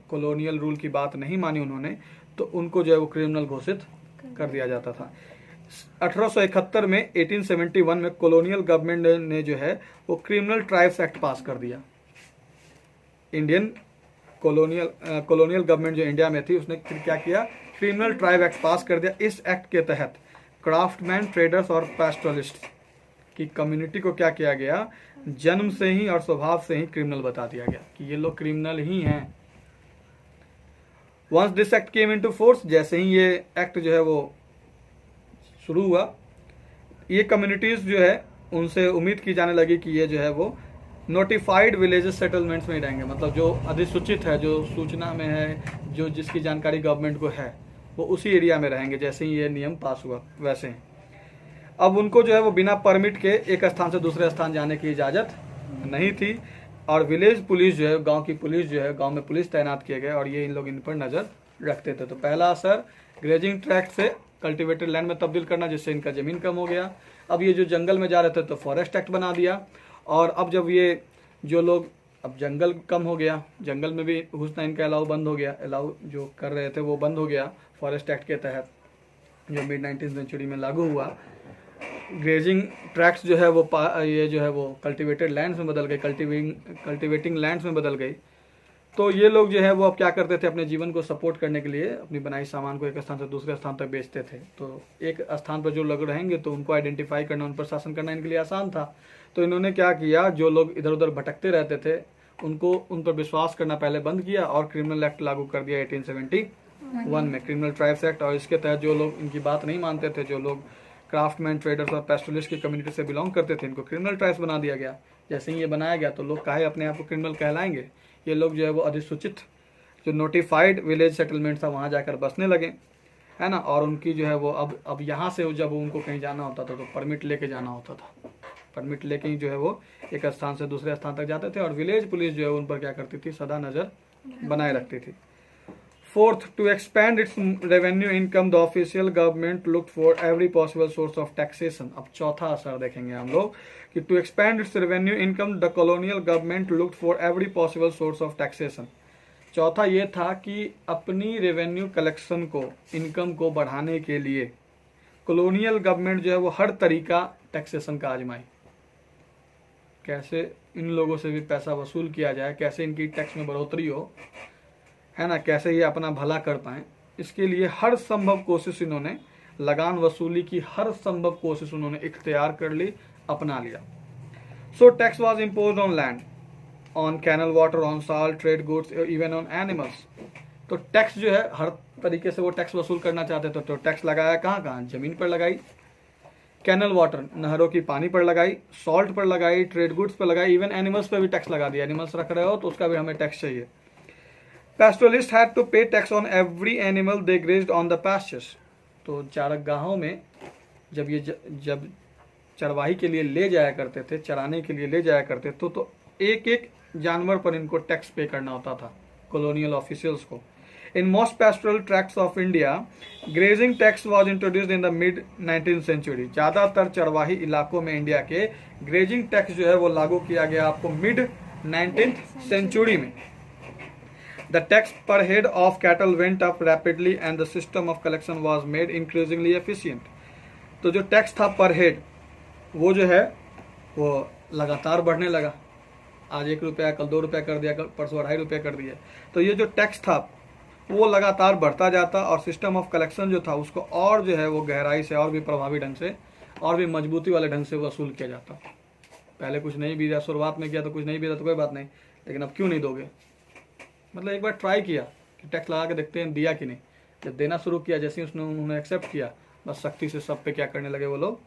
कॉलोनियल रूल की बात नहीं मानी उन्होंने तो उनको जो है वो क्रिमिनल घोषित कर दिया जाता था। 1871 में 1871 में कॉलोनियल गवर्नमेंट ने जो है वो क्रिमिनल ट्राइब्स एक्ट पास कर दिया। इंडियन कॉलोनियल गवर्नमेंट जो इंडिया में थी उसने क्या किया, क्रिमिनल ट्राइब एक्ट पास कर दिया। इस एक्ट के तहत क्राफ्टमैन, ट्रेडर्स और पैस्टोरलिस्ट की कम्युनिटी को क्या किया गया, जन्म से ही और स्वभाव से ही क्रिमिनल बता दिया गया कि ये लोग क्रिमिनल ही हैं। Once this act came into force, जैसे ही ये एक्ट जो है वो शुरू हुआ, ये कम्युनिटीज जो है उनसे उम्मीद की जाने लगी कि ये जो है वो नोटिफाइड विलेजेस सेटलमेंट्स में ही रहेंगे, मतलब जो अधिसूचित है, जो सूचना में है, जो जिसकी जानकारी गवर्नमेंट को है, वो उसी एरिया में रहेंगे। जैसे ही ये नियम पास हुआ वैसे ही अब उनको जो है वो बिना परमिट के एक स्थान से दूसरे स्थान जाने की इजाज़त नहीं थी। और विलेज पुलिस जो है, गांव की पुलिस जो है, गांव में पुलिस तैनात किए गए और ये इन लोग इन पर नज़र रखते थे। तो पहला असर ग्रेजिंग ट्रैक्ट से कल्टिवेटेड लैंड में तब्दील करना, जिससे इनका ज़मीन कम हो गया। अब ये जो जंगल में जा रहे थे तो फॉरेस्ट एक्ट बना दिया। और अब जब ये जो लोग, अब जंगल कम हो गया, जंगल में भी घुसना इनका अलाउ बंद हो गया, अलाउ जो कर रहे थे वो बंद हो गया फॉरेस्ट एक्ट के तहत, जो मिड 19वीं सेंचुरी में लागू हुआ। ग्रेजिंग ट्रैक्ट्स जो है वो ये जो है वो कल्टिवेटेड लैंड्स में बदल गई, कल्टिवेटिंग लैंड्स में बदल गई। तो ये लोग जो है वो अब क्या करते थे, अपने जीवन को सपोर्ट करने के लिए अपनी बनाई सामान को एक स्थान से दूसरे स्थान तक बेचते थे। तो एक स्थान पर जो लोग रहेंगे तो उनको आइडेंटिफाई करना, उन पर शासन करना इनके लिए आसान था। तो इन्होंने क्या किया, जो लोग इधर उधर भटकते रहते थे उनको उन पर विश्वास करना पहले बंद किया और क्रिमिनल एक्ट लागू कर दिया 1871 में, क्रिमिनल ट्राइब्स एक्ट। और इसके तहत जो लोग इनकी बात नहीं मानते थे, जो लोग क्राफ्टमैन, ट्रेडर्स और पेस्टलिस्ट की कम्युनिटी से बिलोंग करते थे, इनको क्रिमिनल ट्राइब्स बना दिया गया। जैसे ही ये बनाया गया तो लोग काहे अपने आप को क्रिमिनल कहलाएंगे, ये लोग जो है वो अधिसूचित जो नोटिफाइड विलेज सेटलमेंट था वहाँ जाकर बसने लगे, है ना। और उनकी जो है वो अब यहाँ से जब उनको कहीं जाना होता था तो परमिट लेके जाना होता था, परमिट लेके ही जो है वो एक स्थान से दूसरे स्थान तक जाते थे। और विलेज पुलिस जो है उन पर क्या करती थी, सदा नज़र बनाए रखती थी। Fourth, to expand its revenue income the official government looked for every possible source of taxation. अब चौथा असर देखेंगे हम लोग कि to expand its revenue income the colonial government looked for every possible source of taxation. चौथा ये था कि अपनी रेवेन्यू कलेक्शन को, इनकम को बढ़ाने के लिए कॉलोनियल गवर्नमेंट जो है वो हर तरीका टैक्सेशन का आजमाई, कैसे इन लोगों से भी पैसा वसूल किया जाए, कैसे इनकी टैक्स में बढ़ोतरी हो, है ना, कैसे ये अपना भला कर पाए। इसके लिए हर संभव कोशिश इन्होंने, लगान वसूली की हर संभव कोशिश उन्होंने इख्तियार कर ली, अपना लिया। So tax was imposed on land, on canal water, on salt, trade goods, even on animals. तो टैक्स जो है हर तरीके से वो टैक्स वसूल करना चाहते थे। तो टैक्स लगाया कहाँ कहाँ, जमीन पर लगाई, कैनल वाटर नहरों की पानी पर लगाई, सॉल्ट पर लगाई, ट्रेड गुड्स पर लगाई, इवन एनिमल्स पर भी टैक्स लगा दिया। एनिमल्स रख रहे हो तो उसका भी हमें टैक्स चाहिए। Pastoralists had to pay tax on every animal they grazed on the pastures। तो चारगाहों में जब चरवाही के लिए ले जाया करते थे, चराने के लिए ले जाया करते थे, तो एक एक जानवर पर इनको टैक्स पे करना होता था कॉलोनियल ऑफिशियल्स को। In most pastoral tracts of India grazing tax was introduced in the mid 19th century. ज़्यादातर चरवाही इलाकों में इंडिया के ग्रेजिंग टैक्स जो है वो लागू किया गया आपको मिड 19th सेंचुरी में। The tax per head of cattle went up rapidly and the system of collection was made increasingly efficient। तो जो टैक्स था पर हेड वो जो है वो लगातार बढ़ने लगा। आज 1 रुपया, कल 2 रुपया कर दिया, कल परसों 2.5 रुपया कर दिया। तो ये जो टैक्स था वो लगातार बढ़ता जाता और सिस्टम ऑफ कलेक्शन जो था उसको और जो है वो गहराई से और भी प्रभावी ढंग से और भी मजबूती वाले ढंग से वसूल किया जाता। पहले कुछ नहीं भी दिया, शुरुआत में किया तो कुछ नहीं भी दिया तो कोई बात नहीं, लेकिन अब क्यों नहीं दोगे, मतलब एक बार ट्राई किया कि टैक्स लगा के देखते हैं दिया कि नहीं। जब देना शुरू किया, जैसे ही उन्होंने एक्सेप्ट किया, बस सख्ती से सब पे क्या करने लगे वो लोग,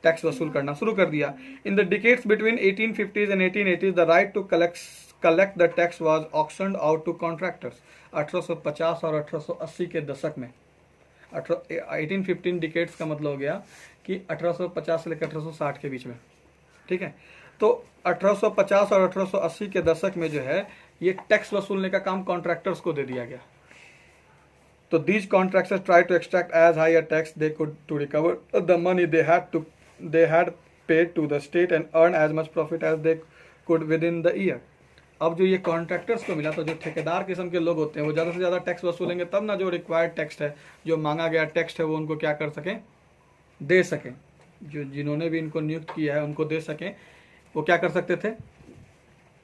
टैक्स वसूल करना शुरू कर दिया। In the decades between 1850s and 1880s the right to collect the tax was auctioned out to contractors. 1850 और 1880 के दशक में, 1815 डिकेड्स का मतलब हो गया कि 1850 से लेकर 1860 के बीच में, ठीक है। तो 1850 और 1880 के दशक में जो है ये टैक्स वसूलने का काम कॉन्ट्रैक्टर्स को दे दिया गया। तो these contractors try to extract as high a tax they could to recover the money they had paid to the state and earn as much profit as they could within the year. अब जो ये contractors को मिला, तो जो ठेकेदार किस्म के लोग होते हैं वो ज़्यादा से ज़्यादा टैक्स वसूलेंगे, तब ना जो रिक्वायर्ड टैक्स है, जो मांगा गया टैक्स है, वो उनको क्या कर सकें, दे सकें। जो जिन्होंने भी इनको नियुक्त किया है उनको दे सकें। वो क्या कर सकते थे,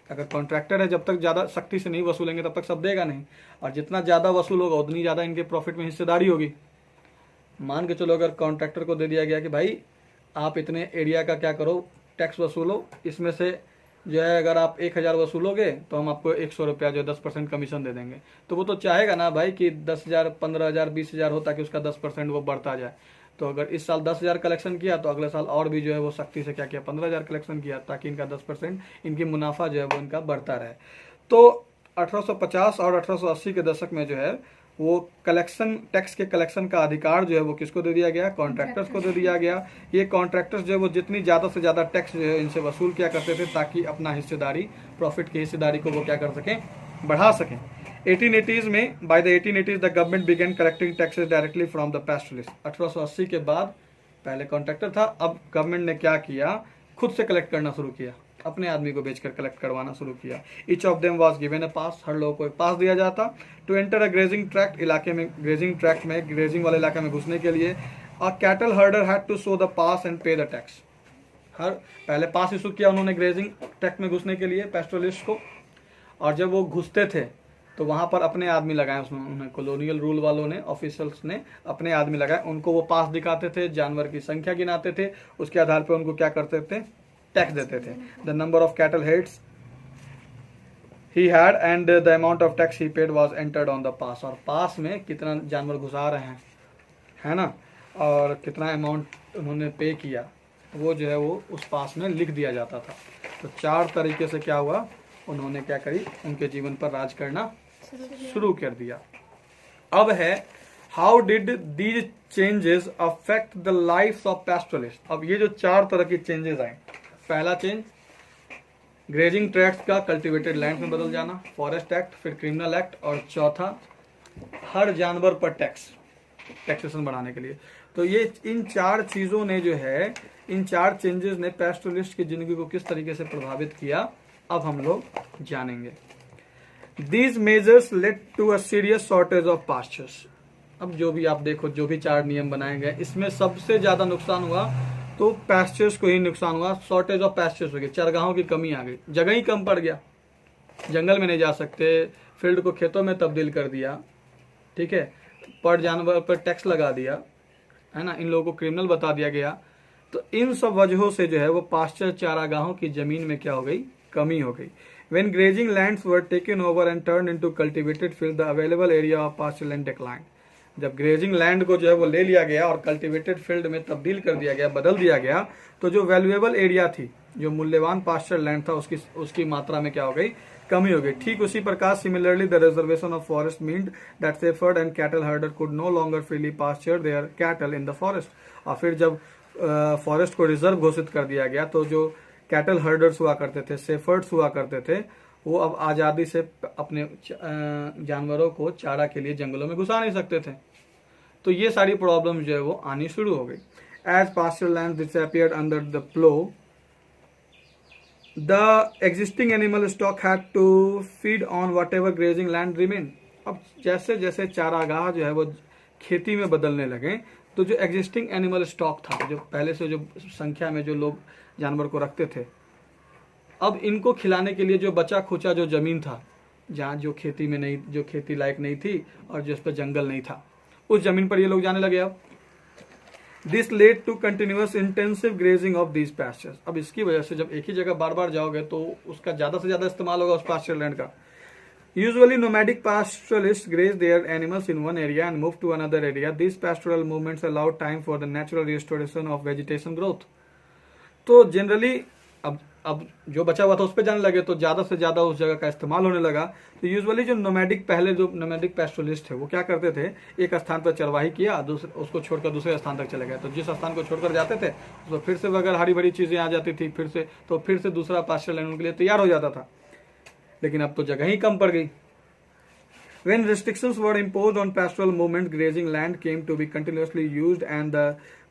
अगर कॉन्ट्रैक्टर है जब तक ज़्यादा सख्ती से नहीं वसूलेंगे तब तक सब देगा नहीं, और जितना ज़्यादा वसूल होगा उतनी ज़्यादा इनके प्रॉफिट में हिस्सेदारी होगी। मान के चलो अगर कॉन्ट्रैक्टर को दे दिया गया कि भाई आप इतने एरिया का क्या करो, टैक्स वसूलो, इसमें से जो है अगर आप 1000 वसूलोगे तो हम आपको 100 रुपया जो 10% कमीशन दे देंगे। तो वो तो चाहेगा ना भाई कि 10,000, 15,000, 20,000 हो ताकि उसका 10% वो बढ़ता जाए। तो अगर इस साल 10,000 कलेक्शन किया तो अगले साल और भी जो है वो सख्ती से क्या किया, 15,000 कलेक्शन किया, ताकि इनका 10% इनकी मुनाफा जो है वो इनका बढ़ता रहे। तो 1850 और 1880 के दशक में जो है वो कलेक्शन, टैक्स के कलेक्शन का अधिकार जो है वो किसको दे दिया गया, कॉन्ट्रैक्टर्स को दे दिया गया। ये कॉन्ट्रैक्टर्स जो है वो जितनी ज़्यादा से ज़्यादा टैक्स जो है इनसे वसूल किया करते थे, ताकि अपना हिस्सेदारी, प्रॉफिट की हिस्सेदारी को वो क्या कर सकें, बढ़ा सकें। 1880s में, by the 1880s the government began collecting taxes directly from the pastoralist. 1880 के बाद पहले कॉन्ट्रैक्टर था, अब गवर्नमेंट ने क्या किया, खुद से कलेक्ट करना शुरू किया, अपने आदमी को बेचकर कलेक्ट करवाना शुरू किया। Each of them was given a pass, हर लोगों को एक पास दिया जाता। To enter a grazing tract, इलाके में, ग्रेजिंग ट्रैक्ट में, ग्रेजिंग वाले इलाके में घुसने के लिए a cattle herder had to show the pass and pay the tax. हर पहले पास इशू किया उन्होंने ग्रेजिंग ट्रैक्ट में घुसने के लिए पैस्टोरलिस्ट को, और जब वो घुसते थे तो वहां पर अपने आदमी लगाए, उसमें उन्हें कॉलोनियल रूल वालों ने, ऑफिसर्स ने अपने आदमी लगाए, उनको वो पास दिखाते थे, जानवर की संख्या गिनाते थे, उसके आधार पर उनको क्या करते थे, टैक्स देते थे। The number of cattle heads he had and the amount of tax he paid was entered on the pass, और पास में कितना जानवर घुसा रहे हैं, है ना, और कितना अमाउंट उन्होंने पे किया, वो जो है वो उस पास में लिख दिया जाता था। तो 4 तरीके से क्या हुआ, उन्होंने क्या करी, उनके जीवन पर राज करना शुरू कर दिया। अब है how did these changes affect the life of pastoralist. अब ये जो 4 तरह की चेंजेस आए, पहला चेंज ग्रेजिंग ट्रैक्ट का कल्टीवेटेड लैंड में बदल जाना, फॉरेस्ट एक्ट, फिर क्रिमिनल एक्ट, और चौथा हर जानवर पर टैक्सेशन बढ़ाने के लिए। तो ये इन 4 चीजों ने जो है, इन 4 चेंजेस ने पैस्टोरलिस्ट की जिंदगी को किस तरीके से प्रभावित किया, अब हम लोग जानेंगे। These measures led to a serious shortage of pastures। अब जो भी आप देखो, जो भी 4 नियम बनाए गए, इसमें सबसे ज्यादा नुकसान हुआ तो पैस्चर्स को ही नुकसान हुआ। शॉर्टेज ऑफ पैस्चर्स हो गई, चरगाहों की कमी आ गई, जगह ही कम पड़ गया, जंगल में नहीं जा सकते, फील्ड को खेतों में तब्दील कर दिया, ठीक है, पर जानवर पर टैक्स लगा दिया, है ना, इन लोगों को क्रिमिनल बता दिया गया। तो इन सब वजहों से जो है वो पास्चर, चारागाहों की जमीन में क्या हो गई, कमी हो गई। When grazing lands were taken over and turned into cultivated field, the available area of pasture land declined। जब ग्रेजिंग लैंड को जो है वो ले लिया गया और कल्टीवेटेड फील्ड में तब्दील कर दिया गया, बदल दिया गया, तो जो वैल्यूएबल एरिया थी, जो मूल्यवान पास्चर लैंड था, उसकी मात्रा में क्या हो गई, कमी हो गई। ठीक उसी प्रकार similarly the reservation of forest meant that shepherd and cattle herder could no longer freely pasture their cattle in the forest. और फिर जब फॉरेस्ट को रिजर्व घोषित कर दिया गया, तो जो कैटल हर्डर्स हुआ करते थे, शेफर्ड्स हुआ करते थे, वो अब आज़ादी से अपने जानवरों को चारा के लिए जंगलों में घुसा नहीं सकते थे। तो ये सारी प्रॉब्लम जो है वो आनी शुरू हो गई। As pasture land disappeared under the plough, the existing animal stock had to feed on whatever grazing land remain. अब जैसे जैसे चारागाह जो है वो खेती में बदलने लगे, तो जो एग्जिस्टिंग एनिमल स्टॉक था, जो पहले से जो संख्या में जो लोग जानवर को रखते थे, अब इनको खिलाने के लिए जो बचा खुचा जो जमीन था, जहाँ जो खेती में नहीं, जो खेती लायक नहीं थी और जिस पर जंगल नहीं था, उस जमीन पर ये लोग जाने लगे। अब this led to continuous intensive grazing of these pastures. अब इसकी वजह से जब एक ही जगह बार बार जाओगे तो उसका ज्यादा से ज्यादा इस्तेमाल होगा उस पास्चर लैंड का। Usually nomadic pastoralists graze their animals in one area and move to another area. These pastoral movements allow time for the natural restoration of vegetation growth। तो जनरली अब जो बचा हुआ था उस पर जाने लगे, तो ज्यादा से ज्यादा उस जगह का इस्तेमाल होने लगा। तो यूजुअली जो नोमैडिक, पहले जो नोमैडिक पैस्टोरलिस्ट थे वो क्या करते थे, एक स्थान पर चरवाही किया, उसको छोड़कर दूसरे स्थान तक चले गए। तो जिस स्थान को छोड़कर जाते थे तो फिर से अगर हरी भरी चीजें आ जाती थी, फिर से दूसरा पास्चर लैंड उनके लिए तैयार हो जाता था। लेकिन अब तो जगह ही कम पड़ गई। When restrictions were imposed on pastoral movement, grazing land came to be continuously used and the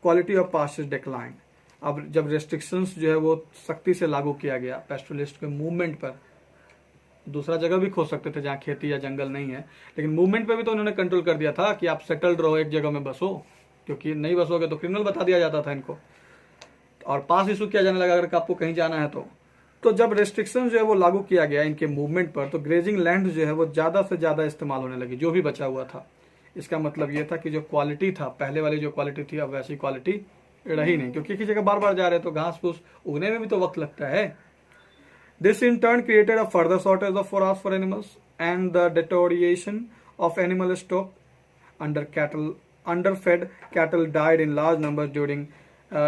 quality of pastures declined। अब जब रेस्ट्रिक्शंस जो है वो सख्ती से लागू किया गया पैस्टोरलिस्ट के मूवमेंट पर, दूसरा जगह भी खोज सकते थे जहाँ खेती या जंगल नहीं है, लेकिन मूवमेंट पे भी तो उन्होंने कंट्रोल कर दिया था कि आप सेटल्ड रहो, एक जगह में बसो, क्योंकि नहीं बसोगे तो क्रिमिनल बता दिया जाता था इनको, और पास इशू किया जाने लगा अगर आपको कहीं जाना है तो जब रेस्ट्रिक्शन जो है वो लागू किया गया इनके मूवमेंट पर, तो ग्रेजिंग लैंड जो है वो ज्यादा से ज्यादा इस्तेमाल होने लगी, जो भी बचा हुआ था। इसका मतलब ये था कि जो क्वालिटी था, पहले वाली जो क्वालिटी थी, अब वैसी क्वालिटी रही नहीं, क्योंकि किसी जगह बार बार जा रहे तो घास फूस उगने में भी तो वक्त लगता है। This in turn created a further shortage of forage for animals and the deterioration of animal stock under cattle underfed cattle died in large numbers during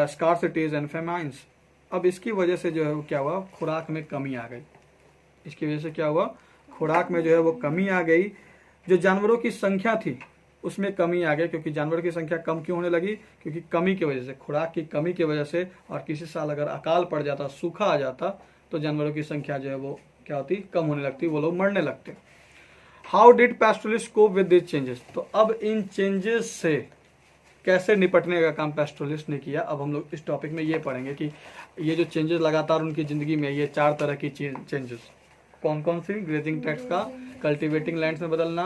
scarcities and famines. अब इसकी वजह से जो है वो क्या हुआ, खुराक में कमी आ गई। इसकी वजह से क्या हुआ, खुराक में जो है वो कमी आ गई। जो जानवरों की संख्या थी उसमें कमी आ गई, क्योंकि जानवर की संख्या कम क्यों होने लगी, क्योंकि कमी की वजह से, खुराक की कमी की वजह से। और किसी साल अगर अकाल पड़ जाता, सूखा आ जाता, तो जानवरों की संख्या जो है वो क्या होती, कम होने लगती, वो लोग मरने लगते। How did pastoralist cope with this changes, तो अब इन चेंजेस से कैसे निपटने का काम पैस्टोरलिस्ट ने किया। अब हम लोग इस टॉपिक में ये पढ़ेंगे कि ये जो चेंजेस लगातार उनकी ज़िंदगी में, ये 4 तरह की चेंजेस कौन कौन सी, ग्रेजिंग टैक्स का, कल्टीवेटिंग लैंड्स में बदलना,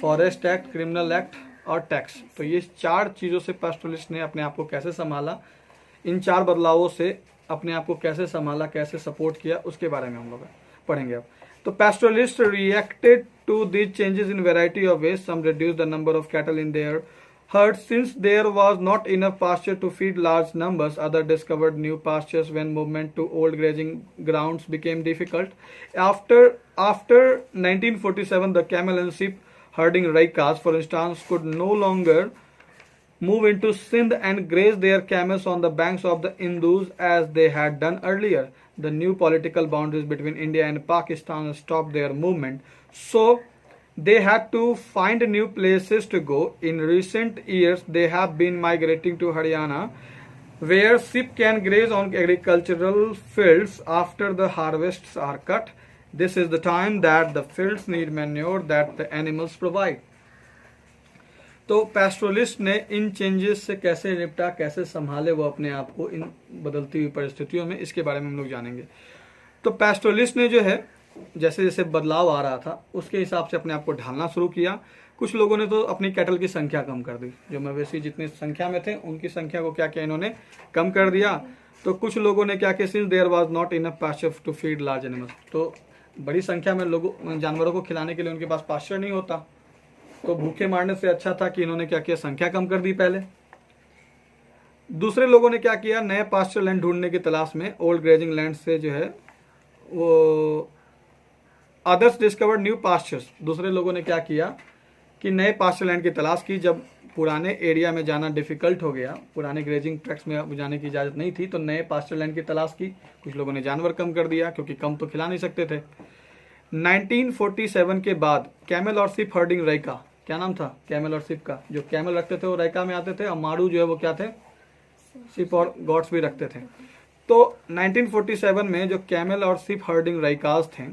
फॉरेस्ट एक्ट, क्रिमिनल एक्ट और टैक्स। तो ये 4 चीज़ों से पैस्टोरलिस्ट ने अपने आप को कैसे संभाला, इन 4 बदलावों से अपने आप को कैसे संभाला, कैसे सपोर्ट किया, उसके बारे में हम लोग पढ़ेंगे अब। तो pastoralist reacted to these changes in variety of ways. Some reduce the number of cattle in their herds since there was not enough pasture to feed large numbers. Others discovered new pastures when movement to old grazing grounds became difficult. After 1947, the camel and sheep herding Raikas, for instance, could no longer move into Sindh and graze their camels on the banks of the Indus as they had done earlier. The new political boundaries between India and Pakistan stopped their movement. So they had to find new places to go. In recent years, they have been migrating to Haryana, where sheep can graze on agricultural fields after the harvests are cut. This is the time that the fields need manure that the animals provide. तो पैस्टोरलिस्ट ने इन changes से कैसे निपटा, कैसे संभाले वो अपने आप को इन बदलती हुई परिस्थितियों में, इसके बारे में हम लोग जानेंगे। तो पैस्टोरलिस्ट ने जो है जैसे जैसे बदलाव आ रहा था उसके हिसाब से अपने आप को ढालना शुरू किया। कुछ लोगों ने तो अपनी कैटल की संख्या कम कर दी, जो मवेशी जितनी संख्या में थे उनकी संख्या को क्या किया इन्होंने, कम कर दिया। तो कुछ लोगों ने क्या किया, since there was not enough pasture to feed large animals, तो बड़ी संख्या में लोगों जानवरों को खिलाने के लिए उनके पास पास्चर नहीं होता, तो भूखे मारने से अच्छा था कि इन्होंने क्या किया, संख्या कम कर दी पहले। दूसरे लोगों ने क्या किया, नए पास्चर लैंड ढूंढने की तलाश में ओल्ड ग्रेजिंग लैंड से जो है वो अदर्स डिस्कवर्ड न्यू पास्चर्स। दूसरे लोगों ने क्या किया कि नए पास्चर लैंड की तलाश की। जब पुराने एरिया में जाना डिफिकल्ट हो गया, पुराने ग्रेजिंग ट्रैक्ट्स में जाने की इजाज़त नहीं थी, तो नए पास्चर लैंड की तलाश की। कुछ लोगों ने जानवर कम कर दिया क्योंकि कम तो खिला नहीं सकते थे। 1947 के बाद कैमल और शिप हर्डिंग रैका, क्या नाम था कैमल और शिप का, जो कैमल रखते थे वो रैका में आते थे, और मारू जो है वो क्या थे, शिप और गॉड्स भी रखते थे। तो 1947 में जो कैमल और शिप हर्डिंग रैकाज थे,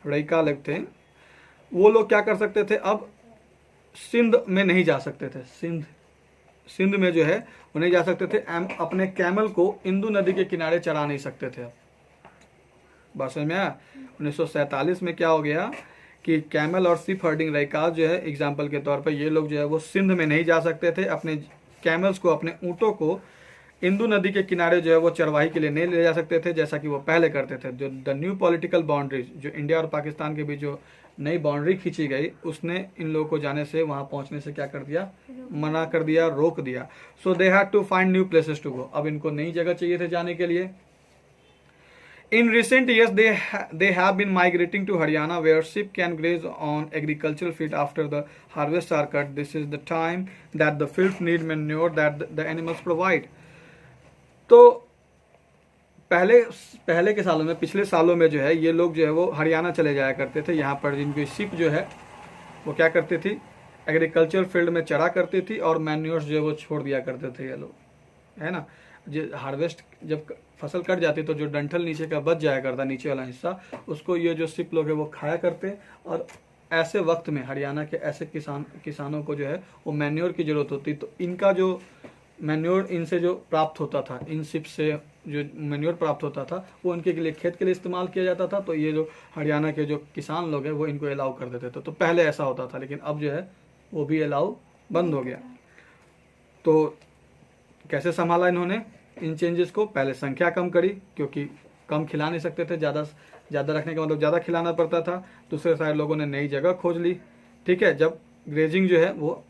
रैका लोग थे, वो लोग क्या कर सकते थे, अब सिंध में नहीं जा सकते थे। सिंध में जो है वो नहीं जा सकते थे, अपने कैमल को इंदू नदी के किनारे चरा नहीं सकते थे। अब बात समझ में आया। 1947 में क्या हो गया कि कैमल और शिप हर्डिंग रैकाज जो है एग्जाम्पल के तौर पर, ये लोग जो है वो सिंध में नहीं जा सकते थे, अपने कैमल्स को, अपने ऊँटों को इंदू नदी के किनारे जो है वो चरवाही के लिए नहीं ले जा सकते थे जैसा कि वो पहले करते थे। जो द न्यू पॉलिटिकल बाउंड्रीज, जो इंडिया और पाकिस्तान के बीच जो नई बाउंड्री खींची गई, उसने इन लोगों को जाने से, वहां पहुंचने से क्या कर दिया, मना कर दिया, रोक दिया। So they had to find new places to go. अब इनको नई जगह चाहिए थे जाने के लिए। In recent years, they have been migrating to Haryana, where sheep can graze on agricultural field after the harvests are cut. This is the time that the fields need manure that the animals provide. तो पहले के सालों में, पिछले सालों में जो है ये लोग जो है वो हरियाणा चले जाया करते थे। यहाँ पर जिनकी शिप जो है वो क्या करती थी, एग्रीकल्चर फील्ड में चरा करती थी और मैन्योर्स जो है वो छोड़ दिया करते थे ये लोग, है ना। जो हार्वेस्ट जब फसल कट जाती तो जो डंठल नीचे का बच जाया करता, नीचे वाला हिस्सा, उसको ये जो शिप लोग है वो खाया करते। और ऐसे वक्त में हरियाणा के ऐसे किसानों को जो है वो मैन्योर की जरूरत होती, तो इनका जो मैन्योर इनसे जो प्राप्त होता था, इन शिप से जो मैन्योर प्राप्त होता था वो इनके लिए खेत के लिए इस्तेमाल किया जाता था। तो ये जो हरियाणा के जो किसान लोग हैं वो इनको अलाउ कर देते थे। तो पहले ऐसा होता था, लेकिन अब जो है वो भी अलाउ बंद हो गया। तो कैसे संभाला इन्होंने इन चेंजेस को, पहले संख्या कम करी क्योंकि कम खिला नहीं सकते थे, ज़्यादा रखने का मतलब ज़्यादा खिलाना पड़ता था। दूसरे साइड लोगों ने नई जगह खोज ली, ठीक है। जब ग्रेजिंग जो है वो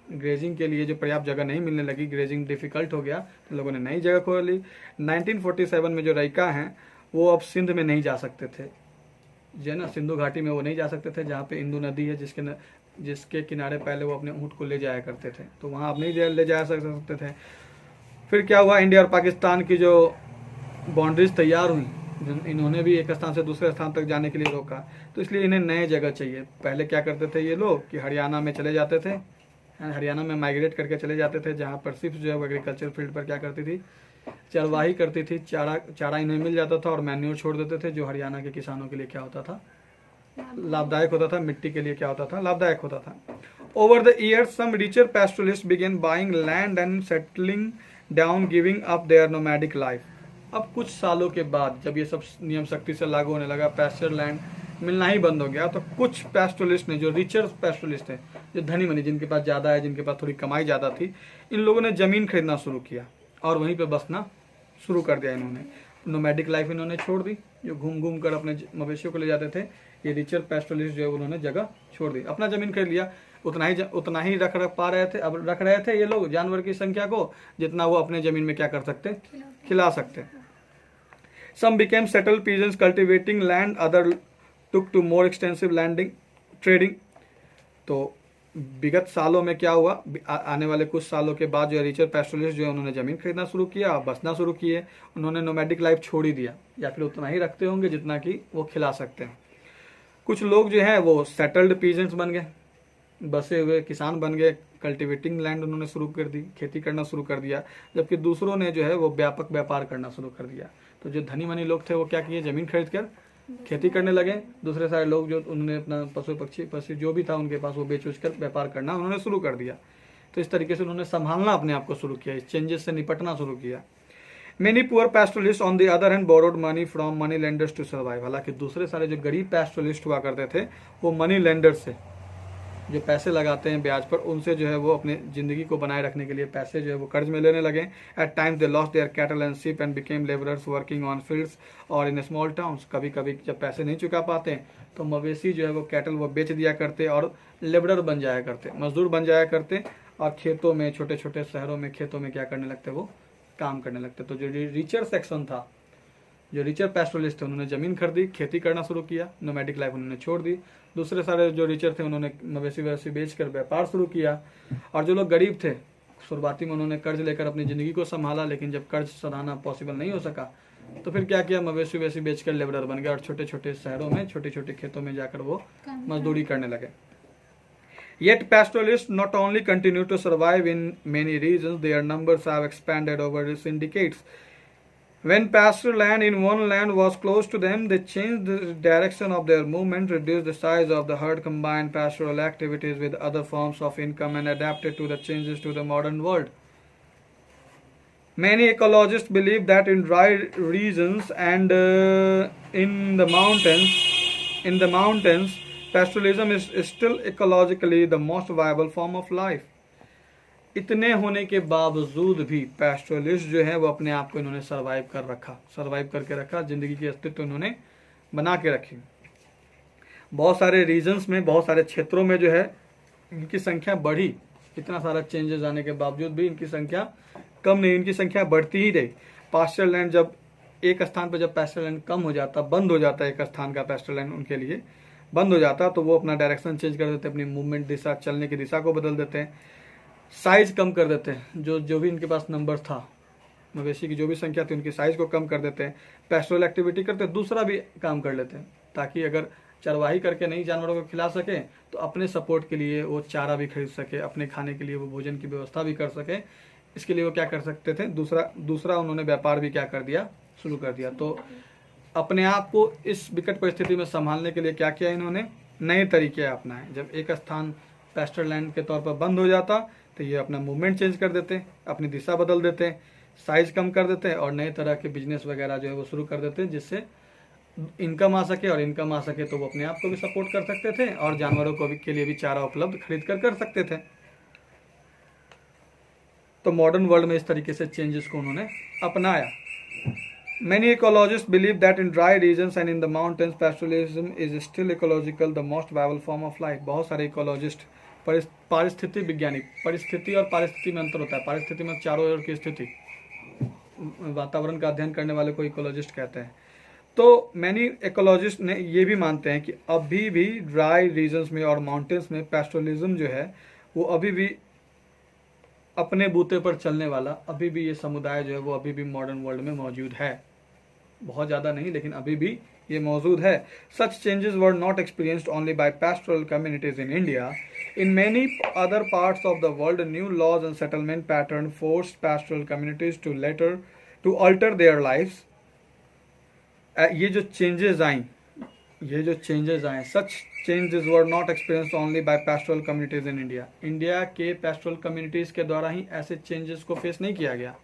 ग्रेजिंग के लिए जो पर्याप्त जगह नहीं मिलने लगी, ग्रेजिंग डिफिकल्ट हो गया, तो लोगों ने नई जगह खोज ली। 1947 में जो रैका हैं वो अब सिंध में नहीं जा सकते थे, जो है ना, सिंधु घाटी में वो नहीं जा सकते थे, जहाँ पे इंदू नदी है, जिसके जिसके किनारे पहले वो अपने ऊँट को ले जाया करते थे, तो वहाँ आप नहीं ले जा सकते थे। फिर क्या हुआ, इंडिया और पाकिस्तान की जो बाउंड्रीज तैयार हुई, इन्होंने भी एक स्थान से दूसरे स्थान तक जाने के लिए रोका, तो इसलिए इन्हें नए जगह चाहिए। पहले क्या करते थे ये लोग कि हरियाणा में चले जाते थे, हरियाणा में माइग्रेट करके चले जाते थे, जहाँ पर सिर्फ जो है एग्रीकल्चर फील्ड पर क्या करती थी, चरवाही करती थी, चारा इन्हें मिल जाता था और मैन्योर छोड़ देते थे, जो हरियाणा के किसानों के लिए क्या होता था, लाभदायक होता था, मिट्टी के लिए क्या होता था, लाभदायक होता था। Over the years some richer pastoralist began buying land and settling down, giving up their nomadic life. अब कुछ सालों के बाद जब ये सब नियम सख्ती से लागू होने लगा, पैस्चर लैंड मिलना ही बंद हो गया, तो कुछ पैस्टोरलिस्ट ने, जो रिचर पैस्टोरलिस्ट है, जो धनी मनी, जिनके पास ज़्यादा है, जिनके पास थोड़ी कमाई ज़्यादा थी, इन लोगों ने ज़मीन खरीदना शुरू किया और वहीं पे बसना शुरू कर दिया। इन्होंने नोमैडिक लाइफ इन्होंने छोड़ दी, जो घूम घूम कर अपने मवेशियों को ले जाते थे। ये रिचर पैस्टोरलिस्ट जो है उन्होंने जगह छोड़ दी, अपना ज़मीन खरीद लिया। उतना ही रख पा रहे थे, अब रख रहे थे ये लोग जानवर की संख्या को, जितना वो अपने ज़मीन में क्या कर सकते, खिला सकते। Some became settled peasants cultivating land, other took to more extensive landing trading। तो विगत सालों में क्या हुआ, आने वाले कुछ सालों के बाद जो रिचर पैस्टोरलिस्ट जो है उन्होंने ज़मीन खरीदना शुरू किया, बसना शुरू किए। उन्होंने नोमैडिक लाइफ छोड़ ही दिया, या फिर उतना ही रखते होंगे जितना कि वो खिला सकते हैं। कुछ लोग जो है वो सेटल्ड पीजेंट्स बन गए, बसे हुए किसान बन गए, कल्टिवेटिंग लैंड उन्होंने शुरू कर दी, खेती करना शुरू कर दिया। जबकि दूसरों ने जो है वो व्यापक व्यापार करना शुरू कर दिया। तो जो धनी मनी लोग थे वो क्या किए, ज़मीन खरीद कर खेती करने लगे। दूसरे सारे लोग जो उन्होंने अपना पशु पक्षी जो भी था उनके पास, वो बेच उच कर व्यापार करना उन्होंने शुरू कर दिया। तो इस तरीके से उन्होंने संभालना अपने आप को शुरू किया, इस चेंजेस से निपटना शुरू किया। Many poor pastoralist on the other hand borrowed money from money lenders to survive. हालांकि दूसरे सारे जो गरीब पैस्टोरलिस्ट हुआ करते थे, वो मनी लेंडर्स से, जो पैसे लगाते हैं ब्याज पर, उनसे जो है वो अपने ज़िंदगी को बनाए रखने के लिए पैसे जो है वो कर्ज में लेने लगे। At times they lost their cattle and sheep and became labourers working on fields और इन स्मॉल टाउन्स। कभी कभी जब पैसे नहीं चुका पाते तो मवेशी जो है वो कैटल वो बेच दिया करते और लेबरर बन जाया करते, मजदूर बन जाया करते, और खेतों में, छोटे छोटे शहरों में खेतों में क्या करने लगते, वो काम करने लगते। तो जो रिचर सेक्शन था, जो रिचर पैस्टोरलिस्ट थे, उन्होंने ज़मीन खरीदी, खेती करना शुरू किया, नोमैडिक लाइफ उन्होंने छोड़ दी। दूसरे सारे जो रिचर थे उन्होंने मवेशी ववेशी बेचकर व्यापार शुरू किया। और जो लोग गरीब थे, शुरुआती में उन्होंने कर्ज लेकर अपनी ज़िंदगी को संभाला, लेकिन जब कर्ज सधाना पॉसिबल नहीं हो सका तो फिर क्या किया, मवेशी ववेशी बेचकर लेबरर बन गया और छोटे छोटे शहरों में, छोटे छोटे खेतों में जाकर वो मजदूरी करने लगे। Yet pastoralists not only continue to survive in many regions, their numbers have expanded over recent decades. When pasture land in one land was close to them, they changed the direction of their movement, reduced the size of the herd, combined pastoral activities with other forms of income, and adapted to the changes to the modern world. Many ecologists believe that in dry regions and in the mountains, pastoralism is still ecologically the most viable form of life. इतने होने के बावजूद भी पैस्टोरलिस्ट जो है वो अपने आप को इन्होंने सर्वाइव करके रखा, जिंदगी की अस्तित्व इन्होंने बना के रखी। बहुत सारे रीजन्स में, बहुत सारे क्षेत्रों में जो है इनकी संख्या बढ़ी। इतना सारा चेंजेस आने के बावजूद भी इनकी संख्या कम नहीं, इनकी संख्या बढ़ती ही रही। पास्चर लैंड, जब एक स्थान पर जब पास्चर लैंड कम हो जाता, बंद हो जाता, एक स्थान का पास्चर लैंड उनके लिए बंद हो जाता, तो वो अपना डायरेक्शन चेंज कर देते, अपनी मूवमेंट दिशा, चलने की दिशा को बदल देते हैं, साइज कम कर देते हैं। जो भी इनके पास नंबर था, मवेशी की जो भी संख्या थी, उनकी साइज को कम कर देते हैं, पेस्टोरल एक्टिविटी करते हैं, दूसरा भी काम कर लेते हैं, ताकि अगर चरवाही करके नहीं जानवरों को खिला सके तो अपने सपोर्ट के लिए वो चारा भी खरीद सके, अपने खाने के लिए वो भोजन की व्यवस्था भी कर सके। इसके लिए वो क्या कर सकते थे, दूसरा उन्होंने व्यापार भी क्या कर दिया, शुरू कर दिया। तो अपने आप को इस विकट परिस्थिति में संभालने के लिए क्या किया इन्होंने, नए तरीके अपनाए। जब एक स्थान पेस्टर लैंड के तौर पर बंद हो जाता तो ये अपना मूवमेंट चेंज कर देते, अपनी दिशा बदल देते, साइज कम कर देते और नए तरह के बिजनेस वगैरह जो है वो शुरू कर देते, जिससे इनकम आ सके, और इनकम आ सके तो वो अपने आप को भी सपोर्ट कर सकते थे और जानवरों को भी के लिए भी चारा उपलब्ध खरीद कर सकते थे। तो मॉडर्न वर्ल्ड में इस तरीके से चेंजेस को उन्होंने अपनाया। Many ecologists believe that in dry regions and in the mountains, pastoralism is still ecological the most viable form of life. बहुत सारे इकोलॉजिस्ट, पारिस्थिति विज्ञानी, परिस्थिति और पारिस्थिति में अंतर होता है। पारिस्थिति में चारों ओर की स्थिति, वातावरण का अध्ययन करने वाले को इकोलॉजिस्ट कहते हैं। तो मैनी इकोलॉजिस्ट ने ये भी मानते हैं कि अभी भी ड्राई रीजन्स में और माउंटेन्स में पैस्टोरलिज्म जो है वो अभी भी अपने बूते पर चलने वाला अभी भी ये समुदाय जो है वो अभी भी मॉडर्न वर्ल्ड में मौजूद है। बहुत ज़्यादा नहीं, लेकिन अभी भी ये मौजूद है। Such changes were not experienced only by pastoral communities in India. In many other parts of the world, new laws and settlement pattern forced pastoral communities to alter their lives. ये जो चेंजेस आए, such changes were not experienced only by pastoral communities in India. India के pastoral communities के द्वारा ही ऐसे changes को face नहीं किया गया।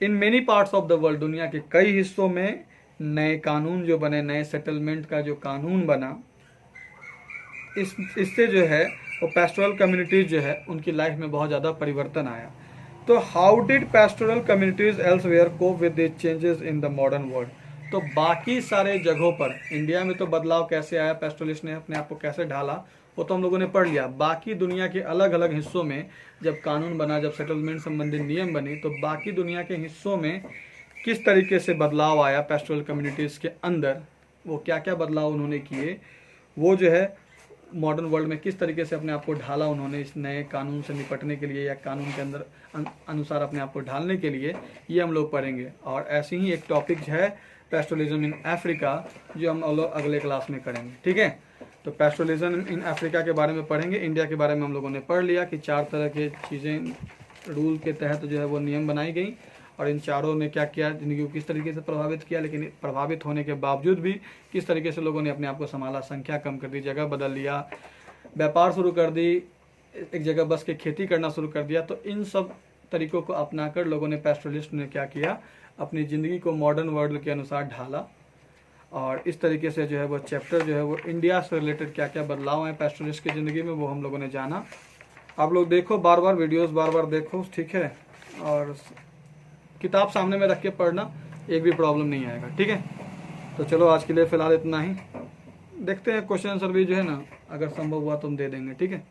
In many parts of the world, दुनिया के कई हिस्सों में नए कानून जो बने, नए सेटलमेंट का जो कानून बना, इससे जो है वो पैस्टोरल कम्युनिटीज जो है उनकी लाइफ में बहुत ज़्यादा परिवर्तन आया। तो how did pastoral communities elsewhere cope with this changes in the modern world. तो बाकी सारे जगहों पर इंडिया में तो बदलाव कैसे आया, पैस्टोरलिस्ट ने अपने आप को कैसे ढाला, वो तो हम लोगों ने पढ़ लिया। बाकी दुनिया के अलग अलग हिस्सों में जब कानून बना, जब सेटलमेंट संबंधित नियम बने, तो बाकी दुनिया के हिस्सों में किस तरीके से बदलाव आया पैस्टोरल कम्युनिटीज़ के अंदर, वो क्या क्या बदलाव उन्होंने किए, वो जो है मॉडर्न वर्ल्ड में किस तरीके से अपने आप को ढाला उन्होंने इस नए कानून से निपटने के लिए या कानून के अंदर अनुसार अपने आप को ढालने के लिए, ये हम लोग पढ़ेंगे। और ऐसे ही एक टॉपिक है पैस्टोरलिज्म इन अफ्रीका, जो हम लोग अगले क्लास में करेंगे। ठीक है, तो पैस्टोरलिज्म इन अफ्रीका के बारे में पढ़ेंगे। इंडिया के बारे में हम लोगों ने पढ़ लिया कि 4 तरह के चीज़ें रूल के तहत जो है वो नियम बनाई गई, और इन चारों ने क्या किया, ज़िंदगी को किस तरीके से प्रभावित किया, लेकिन प्रभावित होने के बावजूद भी किस तरीके से लोगों ने अपने आप को संभाला, संख्या कम कर दी, जगह बदल लिया, व्यापार शुरू कर दी, एक जगह बस के खेती करना शुरू कर दिया। तो इन सब तरीकों को अपनाकर लोगों ने, पैस्टोरलिस्ट ने क्या किया, अपनी ज़िंदगी को मॉडर्न वर्ल्ड के अनुसार ढाला। और इस तरीके से जो है वो चैप्टर जो है वो इंडिया से रिलेटेड क्या क्या बदलाव हैं पैस्टोरलिस्ट की ज़िंदगी में, वो हम लोगों ने जाना। आप लोग देखो, बार बार वीडियोस बार बार देखो, ठीक है, और किताब सामने में रख के पढ़ना, एक भी प्रॉब्लम नहीं आएगा। ठीक है, तो चलो आज के लिए फ़िलहाल इतना ही। देखते हैं क्वेश्चन आंसर भी जो है ना, अगर संभव हुआ तो हम दे देंगे। ठीक है।